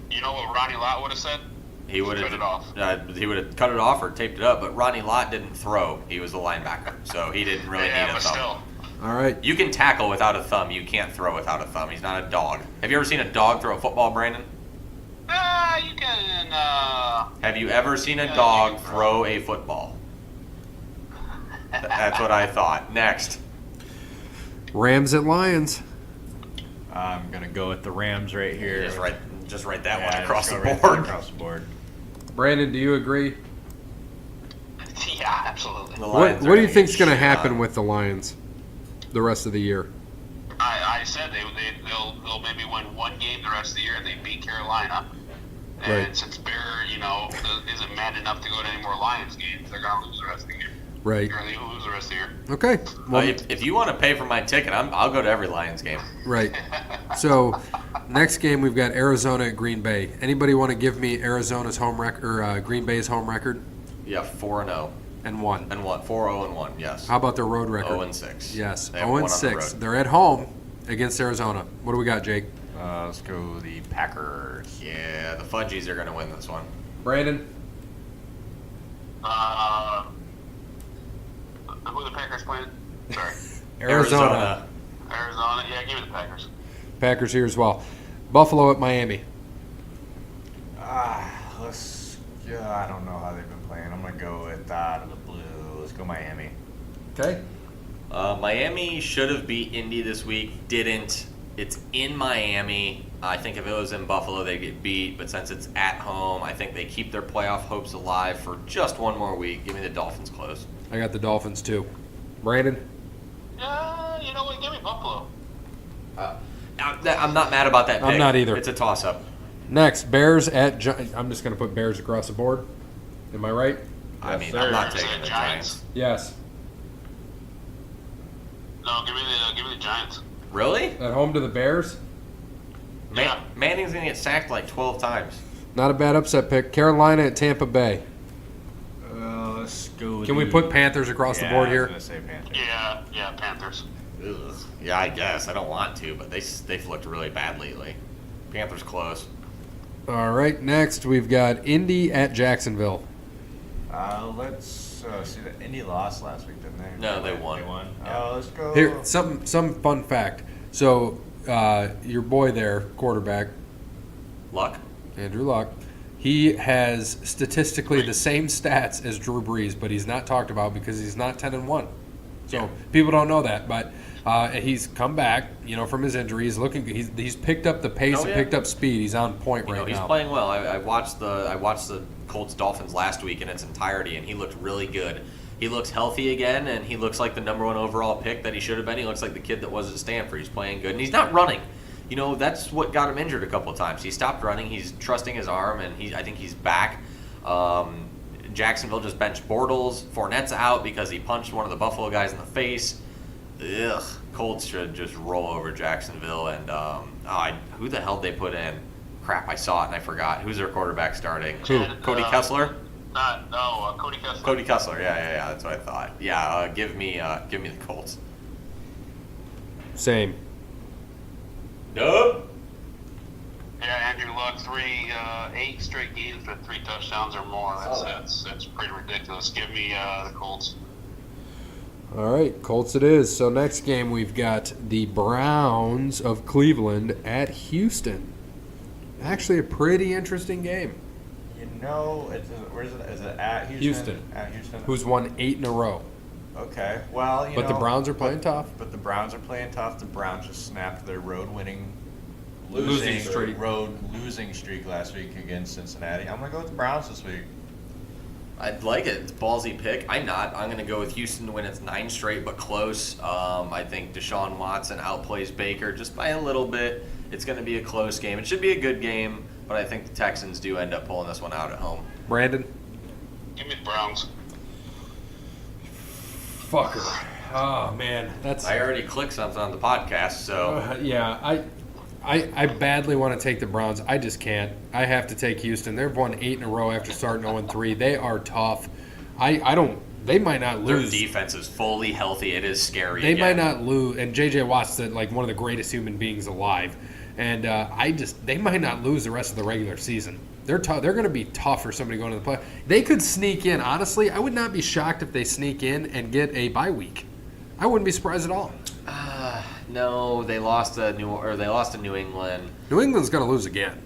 You know what Ronnie Lott would have said? He would Cut it off. He would have cut it off or taped it up. But Ronnie Lott didn't throw. He was the linebacker, so he didn't really Yeah, need a but thumb. still. All right. You can tackle without a thumb. You can't throw without a thumb. He's not a dog. Have you ever seen a dog throw a football, Brandon? You can. Have you ever seen a Yeah, dog you can throw a football? That's what I thought. Next. Rams at Lions. I'm gonna go with the Rams right here. Just write that Yeah, one across just the go right board. there across the board. Brandon, do you agree? Yeah, absolutely. The What Lions are do you gonna think's get going to shit happen on. with the Lions the rest of the year? I said they'll maybe win 1 game the rest of the year, and they beat Carolina. And Right. since Bear, isn't mad enough to go to any more Lions games, they're gonna lose the rest of the year. Right. Or they lose the rest of the year. Okay. Well, If you want to pay for my ticket, I'll go to every Lions game. right. So, next game we've got Arizona at Green Bay. Anybody want to give me Arizona's home record or Green Bay's home record? Yeah, 4-0. and 1. And what? 4-0-1. Yes. How about their road record? 0-6. Yes, They have one on the 0-6. road. They're at home against Arizona. What do we got, Jake? Let's go the Packers. Yeah, the Fudgies are going to win this one. Brandon? Who are the Packers playing? Sorry. Arizona. Arizona. Yeah, give me the Packers. Packers here as well. Buffalo at Miami. I don't know how they've been playing. I'm gonna go with out of the blue. Let's go Miami. Okay. Miami should have beat Indy this week. Didn't. It's in Miami. I think if it was in Buffalo, they'd get beat. But since it's at home, I think they keep their playoff hopes alive for just one more week. Give me the Dolphins close. I got the Dolphins too. Brandon? You know what? Give me Buffalo. I'm not mad about that pick. I'm not either. It's a toss-up. Next, Bears at I'm just going to put Bears across the board. Am I right? I mean, sir. I'm not Bears taking at the Giants. Giants. Yes. No, give me the Giants. Really? At home to the Bears? Yeah. Manning's going to get sacked like 12 times. Not a bad upset pick. Carolina at Tampa Bay. Let's go. Can we put Panthers across the board I here? was gonna say Panthers. Yeah, Panthers. Ugh. Yeah, I guess. I don't want to, but they've looked really bad lately. Panthers close. All right, next we've got Indy at Jacksonville. Let's see. The Indy lost last week, didn't they? No, they won. They won. Yeah. Let's go. Here, some fun fact. So, your boy there, quarterback, Luck? Andrew Luck, he has statistically the same stats as Drew Brees, but he's not talked about because he's not 10-1. So people don't know that, but he's come back, from his injury. He's looking. He's picked up the pace and picked up speed. He's on point right He's now. playing well. I watched the Colts Dolphins last week in its entirety, and he looked really good. He looks healthy again, and he looks like the number 1 overall pick that he should have been. He looks like the kid that was at Stanford. He's playing good, and he's not running. That's what got him injured a couple of times. He stopped running. He's trusting his arm, and I think he's back. Jacksonville just benched Bortles. Fournette's out because he punched one of the Buffalo guys in the face. Ugh. Colts should just roll over Jacksonville. And who the hell did they put in? Crap, I saw it and I forgot. Who's their quarterback starting? Who? Cody Kessler? Cody Kessler. Cody Kessler. Yeah. That's what I thought. Yeah. Give me the Colts. Same. Nope. Yeah, Andrew Luck, 8 straight games with 3 touchdowns or more. That's pretty ridiculous. Give me the Colts. All right, Colts it is. So next game we've got the Browns of Cleveland at Houston. Actually, a pretty interesting game. Where is it? Is it at Houston? Houston. At Houston. Who's won 8 in a row? Okay. Well, But the Browns are playing tough. But the Browns are playing tough. The Browns just snapped their Losing streak last week against Cincinnati. I'm gonna go with the Browns this week. I'd like it. It's a ballsy pick. I'm going to go with Houston to win its 9 straight, but close. I think Deshaun Watson outplays Baker just by a little bit. It's going to be a close game. It should be a good game, but I think the Texans do end up pulling this one out at home. Brandon? Give me the Browns. Fucker. Oh, man. I already clicked something on the podcast, so. Yeah, I badly want to take the Browns. I just can't. I have to take Houston. They've won 8 in a row after starting 0-3. They are tough. They might not lose. Their defense is fully healthy. It is scary. They again. might not lose. And J.J. Watt's one of the greatest human beings alive. And they might not lose the rest of the regular season. They're tough. They're going to be tough for somebody going to the play. They could sneak in. Honestly, I would not be shocked if they sneak in and get a bye week. I wouldn't be surprised at all. No, they lost to New England. New England's going to lose again.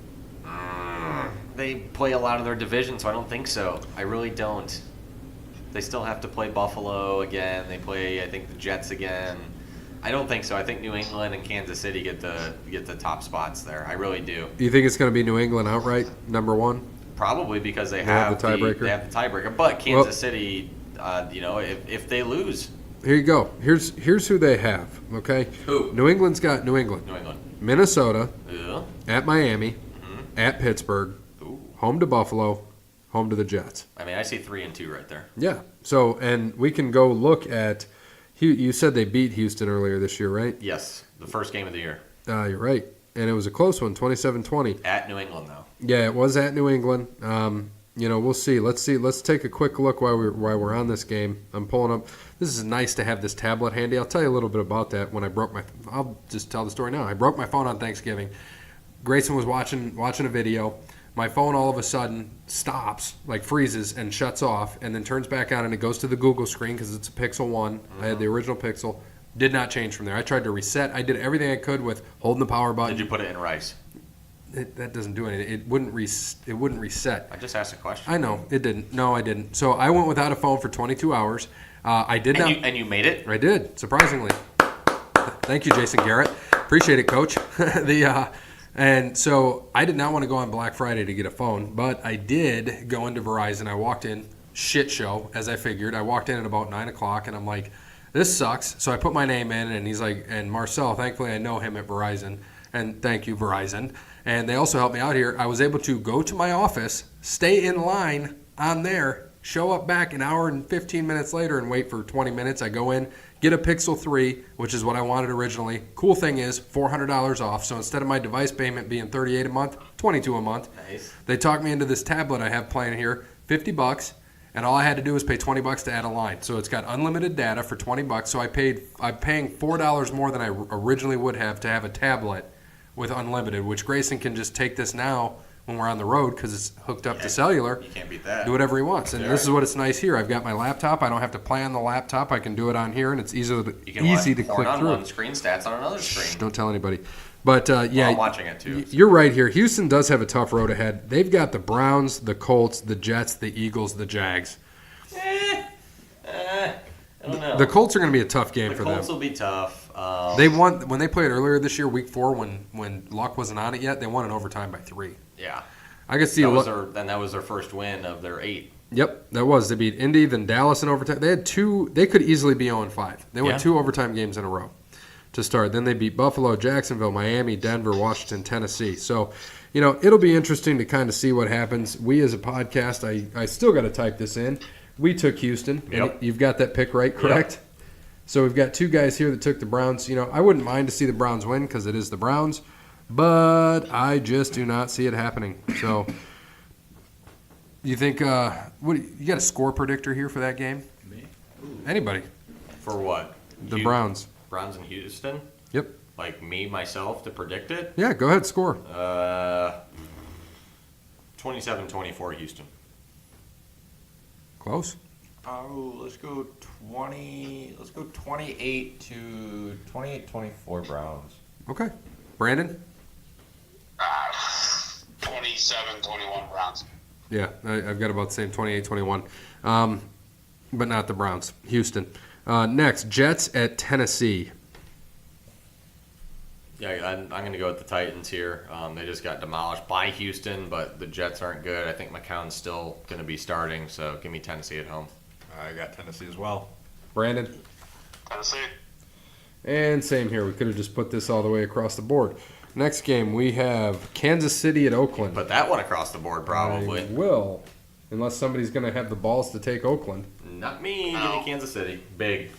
They play a lot of their division, so I don't think so. I really don't. They still have to play Buffalo again. They play, I think, the Jets again. I don't think so. I think New England and Kansas City get the top spots there. I really do. Do you think it's going to be New England outright, number 1? Probably because they have the tiebreaker. They have the tiebreaker. But Kansas City, if they lose. Here you go. Here's who they have, okay? Who? New England's got New England. Minnesota, at Miami, at Pittsburgh, home to Buffalo, home to the Jets. I mean, I see 3-2 right there. Yeah. So, and we can go look at you said they beat Houston earlier this year, right? Yes, the first game of the year. You're right. And it was a close one, 27-20. At New England, though. Yeah, it was at New England. We'll see. Let's take a quick look while we're on this game. I'm pulling up. This is nice to have this tablet handy. I'll tell you a little bit about that when I'll just tell the story now. I broke my phone on Thanksgiving. Grayson was watching a video. My phone all of a sudden stops, like freezes and shuts off, and then turns back on, and it goes to the Google screen because it's a Pixel 1. I had the original Pixel. Did not change from there. I tried to reset. I did everything I could with holding the power button. Did you put it in rice? That doesn't do anything. It wouldn't reset. I just asked a question. I know it didn't. No, I didn't. So I went without a phone for 22 hours. I did not. And you made it? I did, surprisingly. Thank you, Jason Garrett. Appreciate it, Coach. And so I did not want to go on Black Friday to get a phone, but I did go into Verizon. I walked in, shit show, as I figured. I walked in at about 9 o'clock, and I'm like, this sucks. So I put my name in, and he's like, and Marcel, thankfully I know him at Verizon, and thank you, Verizon. And they also helped me out here. I was able to go to my office, stay in line on there, show up back an hour and 15 minutes later and wait for 20 minutes. I go in, get a Pixel 3, which is what I wanted originally. Cool thing is $400 off. So instead of my device payment being $38 a month, $22 a month. Nice. They talked me into this tablet I have playing here, $50, and all I had to do was pay $20 to add a line. So it's got unlimited data for $20. So I'm paying $4 more than I originally would have to have a tablet with unlimited, which Grayson can just take this now when we're on the road because it's hooked up to cellular. You can't beat that. Do whatever he wants. And this is what it's nice here. I've got my laptop. I don't have to play on the laptop. I can do it on here, and it's easy to click on through. One screen, stats on another screen. Don't tell anybody. But, yeah. I'm watching it, too. You're right here. Houston does have a tough road ahead. They've got the Browns, the Colts, the Jets, the Eagles, the Jags. I don't know. The Colts are going to be a tough game for them. The Colts will be tough. They won when they played earlier this year, Week 4, when Luck wasn't on it yet. They won in overtime by 3. Yeah. I could see that was their first win of their 8. Yep, that was. They beat Indy, then Dallas in overtime. They had 2. They could easily be 0-5. They won 2 overtime games in a row to start. Then they beat Buffalo, Jacksonville, Miami, Denver, Washington, Tennessee. So, it'll be interesting to kind of see what happens. We as a podcast, I still got to type this in. We took Houston. Yep. And you've got that pick right, correct? Yep. So we've got 2 guys here that took the Browns. I wouldn't mind to see the Browns win because it is the Browns, but I just do not see it happening. So you think you got a score predictor here for that game? Me? Anybody? For what? The Browns. Browns in Houston? Yep. Like me, myself, to predict it? Yeah, go ahead, score. 27-24 Houston. Close. Oh, let's go 28-24 Browns. Okay. Brandon? 27-21 Browns. Yeah, I've got about the same 28-21. But not the Browns. Houston. Next, Jets at Tennessee. Yeah, I'm going to go with the Titans here. They just got demolished by Houston, but the Jets aren't good. I think McCown's still going to be starting, so give me Tennessee at home. I got Tennessee as well. Brandon? Tennessee. And same here. We could have just put this all the way across the board. Next game, we have Kansas City at Oakland. Put that one across the board, probably. I will, unless somebody's going to have the balls to take Oakland. Not me. Give me Kansas City. Big.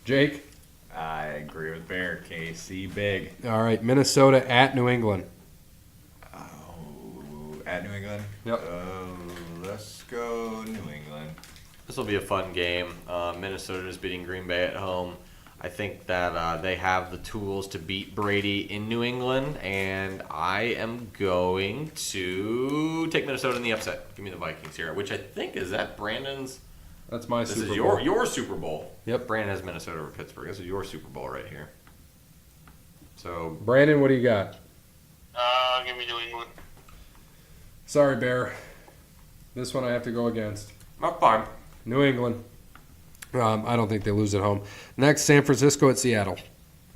Jake? I agree with Bear. KC big. All right, Minnesota at New England. Oh, at New England? Yep. Let's go New England. This will be a fun game. Minnesota is beating Green Bay at home. I think that they have the tools to beat Brady in New England, and I am going to take Minnesota in the upset. Give me the Vikings here, which I think is that Brandon's. That's my This Super is Bowl. your Super Bowl. Yep. Brandon has Minnesota over Pittsburgh. This is your Super Bowl right here. So Brandon, what do you got? Give me New England. Sorry, Bear. This one I have to go against. not fine. New England. I don't think they lose at home. Next, San Francisco at Seattle.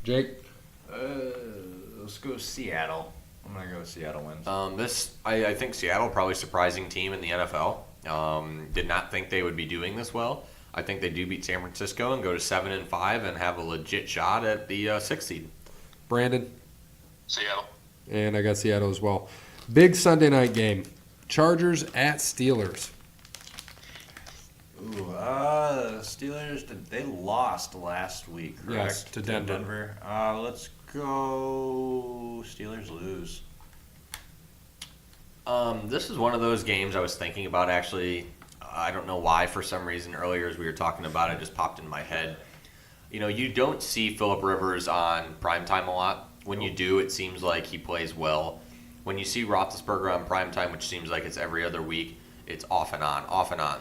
Jake? Let's go Seattle. I'm going to go Seattle wins. I think Seattle, probably surprising team in the NFL. Did not think they would be doing this well. I think they do beat San Francisco and go to 7-5 and have a legit shot at the 6th seed. Brandon? Seattle. And I got Seattle as well. Big Sunday night game. Chargers at Steelers. Ooh, Steelers, they lost last week, correct? Yes, to Denver. Let's go Steelers lose. This is one of those games I was thinking about, actually. I don't know why, for some reason, earlier as we were talking about it, just popped in my head. You know, you don't see Phillip Rivers on primetime a lot. When you do, it seems like he plays well. When you see Roethlisberger on primetime, which seems like it's every other week, it's off and on, off and on.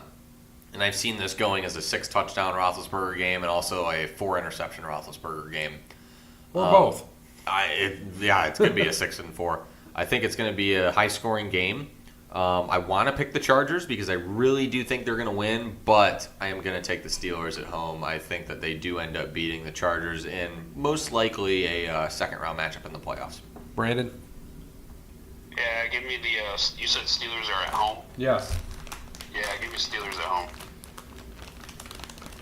And I've seen this going as a 6-touchdown Roethlisberger game and also a 4-interception Roethlisberger game. Or both. It's going to be a 6-4. I think it's going to be a high-scoring game. I want to pick the Chargers because I really do think they're going to win, but I am going to take the Steelers at home. I think that they do end up beating the Chargers in most likely a second-round matchup in the playoffs. Brandon? Yeah, give me the. You said Steelers are at home. Yes. Yeah, give me Steelers at home.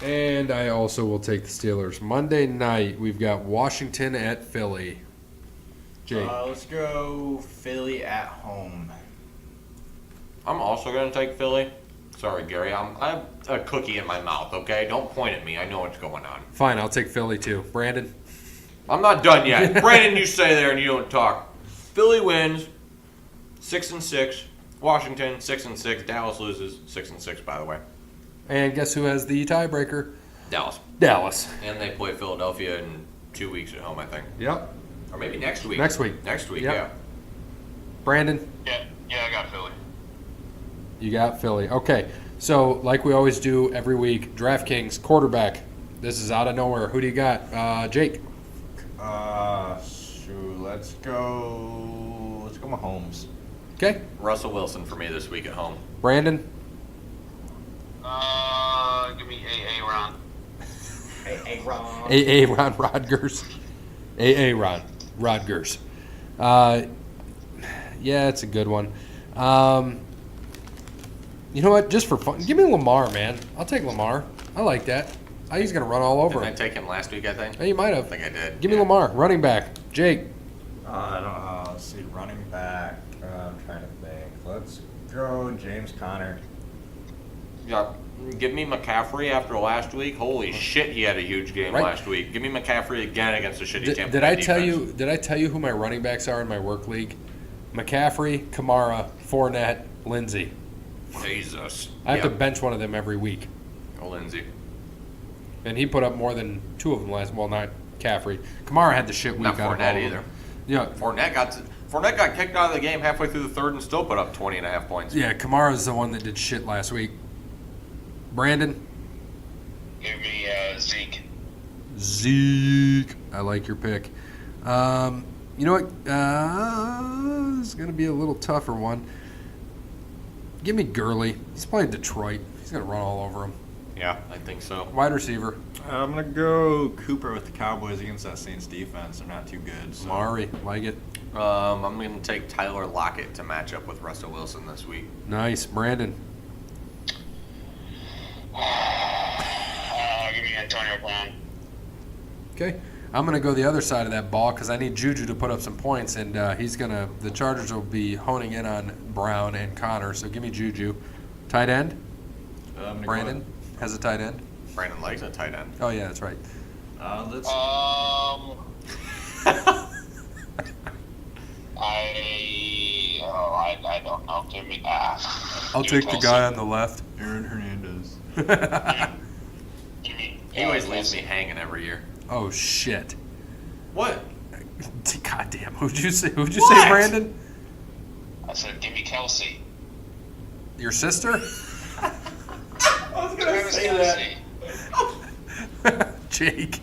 And I also will take the Steelers. Monday night, we've got Washington at Philly. Jake? Let's go Philly at home. I'm also going to take Philly. Sorry, Gary. I have a cookie in my mouth, okay? Don't point at me. I know what's going on. Fine, I'll take Philly too. Brandon? I'm not done yet. Brandon, you stay there and you don't talk. Philly wins 6-6. Washington 6-6. Dallas loses 6-6, by the way. And guess who has the tiebreaker? Dallas. Dallas. And they play Philadelphia in 2 weeks at home, I think. Yep. Or maybe next week. Next week. Next week, Yep. yeah. Brandon? Yeah, I got Philly. You got Philly. Okay. So, like we always do every week, DraftKings quarterback. This is out of nowhere. Who do you got? Jake? Let's go Mahomes. Okay. Russell Wilson for me this week at home. Brandon? Give me Ron. Ron Rodgers. Ron Rodgers. Yeah, it's a good one. You know what? Just for fun, give me Lamar, man. I'll take Lamar. I like that. He's going to run all over Didn't him. I take him last week, I think? Hey, you might have. I think I did. Give me Lamar, running back. Jake. I don't know. Let's see. Running back. I'm trying to think. Let's go James Conner. Yeah. Give me McCaffrey after last week. Holy shit, he had a huge game Right. last week. Give me McCaffrey again against the shitty Tampa Did Bay I tell defense. you? Did I tell you who my running backs are in my work league? McCaffrey, Kamara, Fournette, Lindsey. Jesus. I have to bench one of them every week, Oh, Lindsey. and he put up more than two of them last. Well, not McCaffrey. Kamara had the shit week Not out of all Fournette of them. either. Yeah, Fournette got kicked out of the game halfway through the third and still put up 20.5 points. yeah. Kamara's the one that did shit last week. Brandon. Give me Zeke. I like your pick. You know what? This is going to be a little tougher one. Give me Gurley. He's playing Detroit. He's going to run all over him. Yeah, I think so. Wide receiver. I'm going to go Cooper with the Cowboys against that Saints defense. They're not too good. So. Mari. Like it. I'm going to take Tyler Lockett to match up with Russell Wilson this week. Nice. Brandon. give me Antonio Brown. Okay. I'm going to go the other side of that ball because I need Juju to put up some points, and the Chargers will be honing in on Brown and Connor, so give me Juju. Tight end? Brandon has a tight end? Brandon likes a tight end. Oh, yeah, that's right. Let's. I don't know. Give me. I'll give me take the Kelsey. guy on the left. Aaron Hernandez. Give me. He always leaves me hanging every year. Oh, shit. What? God damn. Who'd you say, What? Brandon? I said, give me Kelsey. Your sister? I was going to say that. Jake.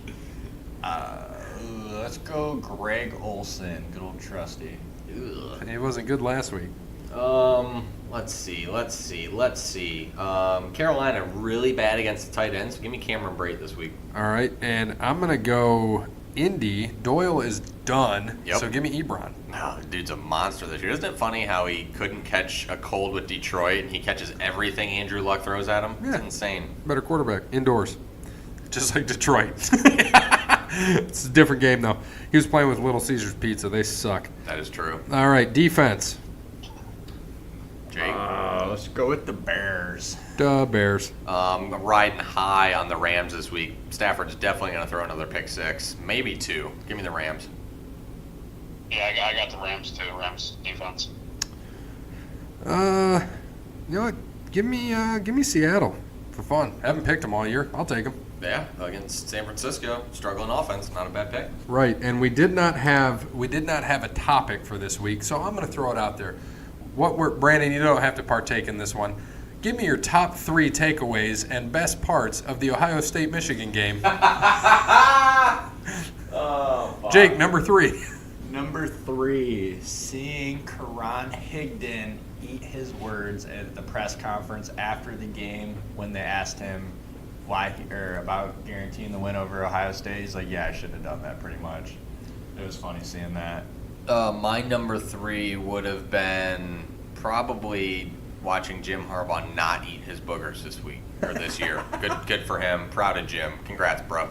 Let's go Greg Olson. Good old trusty. He wasn't good last week. Let's see. Carolina really bad against the tight ends. Give me Cameron Brate this week. All right, and I'm going to go Indy. Doyle is done, Yep. so give me Ebron. No, the dude's a monster this year. Isn't it funny how he couldn't catch a cold with Detroit and he catches everything Andrew Luck throws at him? Yeah. It's insane. Better quarterback, indoors. Just like Detroit. It's a different game, though. He was playing with Little Caesars Pizza. They suck. That is true. All right, defense. Jake? Let's go with the Bears. Duh, Bears. I'm riding high on the Rams this week. Stafford's definitely going to throw another pick six, maybe two. Give me the Rams. Yeah, I got the Rams too. Rams defense. You know what? Give me Seattle for fun. Haven't picked them all year. I'll take them. Yeah, against San Francisco, struggling offense, not a bad pick. Right, and we did not have a topic for this week, so I'm going to throw it out there. Brandon, you don't have to partake in this one. Give me your top 3 takeaways and best parts of the Ohio State-Michigan game. Jake, number 3. Number 3, seeing Karan Higdon eat his words at the press conference after the game when they asked him about guaranteeing the win over Ohio State. He's like, yeah, I should have done that pretty much. It was funny seeing that. My number 3 would have been probably watching Jim Harbaugh not eat his boogers this week or this year. Good for him. Proud of Jim. Congrats, bro.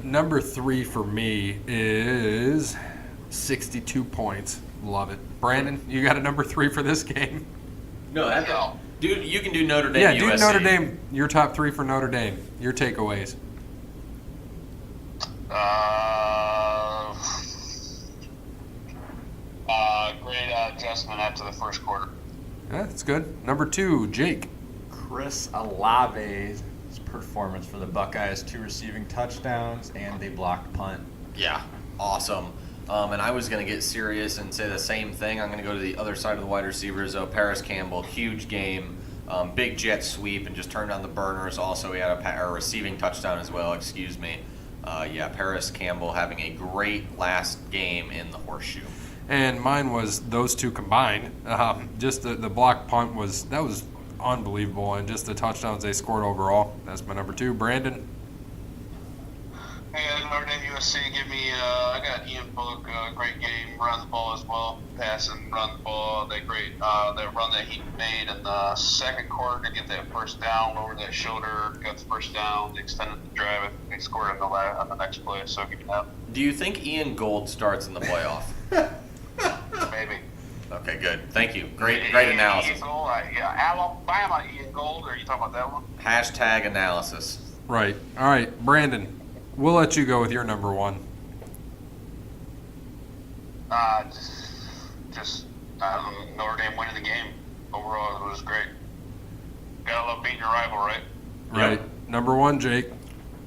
Number 3 for me is 62 points. Love it. Brandon, you got a number 3 for this game? No. Dude, you can do Notre Dame-USC. Yeah, do Notre Dame. Your top 3 for Notre Dame. Your takeaways. Great adjustment after the first quarter. Yeah, that's good. Number 2, Jake. Chris Olave's performance for the Buckeyes, 2 receiving touchdowns and a blocked punt. Yeah, awesome. And I was going to get serious and say the same thing. I'm going to go to the other side of the wide receivers, though. Paris Campbell, huge game, big jet sweep, and just turned on the burners. Also, he had a receiving touchdown as well, excuse me. Paris Campbell having a great last game in the horseshoe. And mine was those 2 combined. Just the block punt was unbelievable, and just the touchdowns they scored overall. That's my number 2. Brandon. And Notre Dame-USC, I got Ian Book, great game, run the ball as well, pass and run the ball. That run that he made in the second quarter to get that first down, lowered that shoulder, got the first down, they extended the drive, and they scored on the next play. So give me that. Do you think Ian Gold starts in the playoff? Maybe. Okay, good. Thank you. Great analysis. Ian Gold, Alabama Ian Gold, or are you talking about that one? Hashtag analysis. Right. All right, Brandon. We'll let you go with your number 1. Notre Dame winning the game. Overall, it was great. Gotta love beating your rival, right? Right. Yep. Number 1, Jake.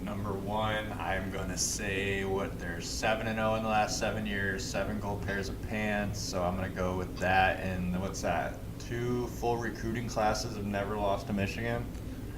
Number 1, I'm going to say they're 7-0 in the last 7 years, 7 gold pairs of pants. So I'm going to go with that. And what's that? 2 full recruiting classes have never lost to Michigan.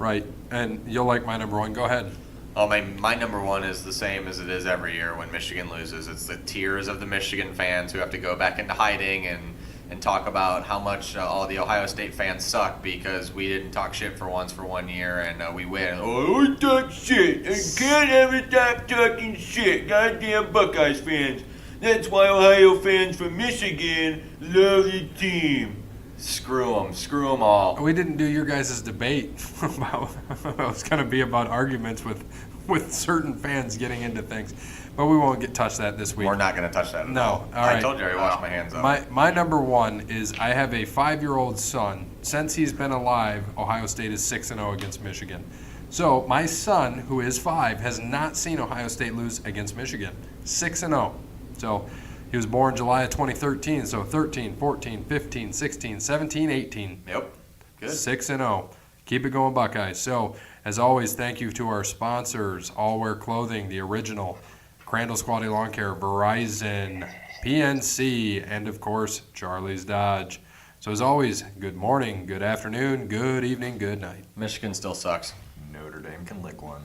Right. And you'll like my number 1. Go ahead. Oh, my number 1 is the same as it is every year when Michigan loses. It's the tears of the Michigan fans who have to go back into hiding and talk about how much all the Ohio State fans suck because we didn't talk shit for 1 year and we win. Oh, we talk shit. I can't ever stop talking shit. Goddamn Buckeyes fans. That's why Ohio fans from Michigan love the team. Screw them all. We didn't do your guys' debate about it was going to be about arguments with certain fans getting into things, but we won't touch that this week. We're not going to touch that. No, all right. I told you I washed my hands up. My number 1 is I have a 5-year-old son. Since he's been alive, Ohio State is 6-0 against Michigan. So my son, who is 5, has not seen Ohio State lose against Michigan. 6-0. So he was born July of 2013, so 13, 14, 15, 16, 17, 18. Yep. Good. 6-0. Keep it going, Buckeyes. So, as always, thank you to our sponsors, All Wear Clothing, the original, Crandall's Quality Lawn Care, Verizon, PNC, and, of course, Charlie's Dodge. So, as always, good morning, good afternoon, good evening, good night. Michigan still sucks. Notre Dame can lick one.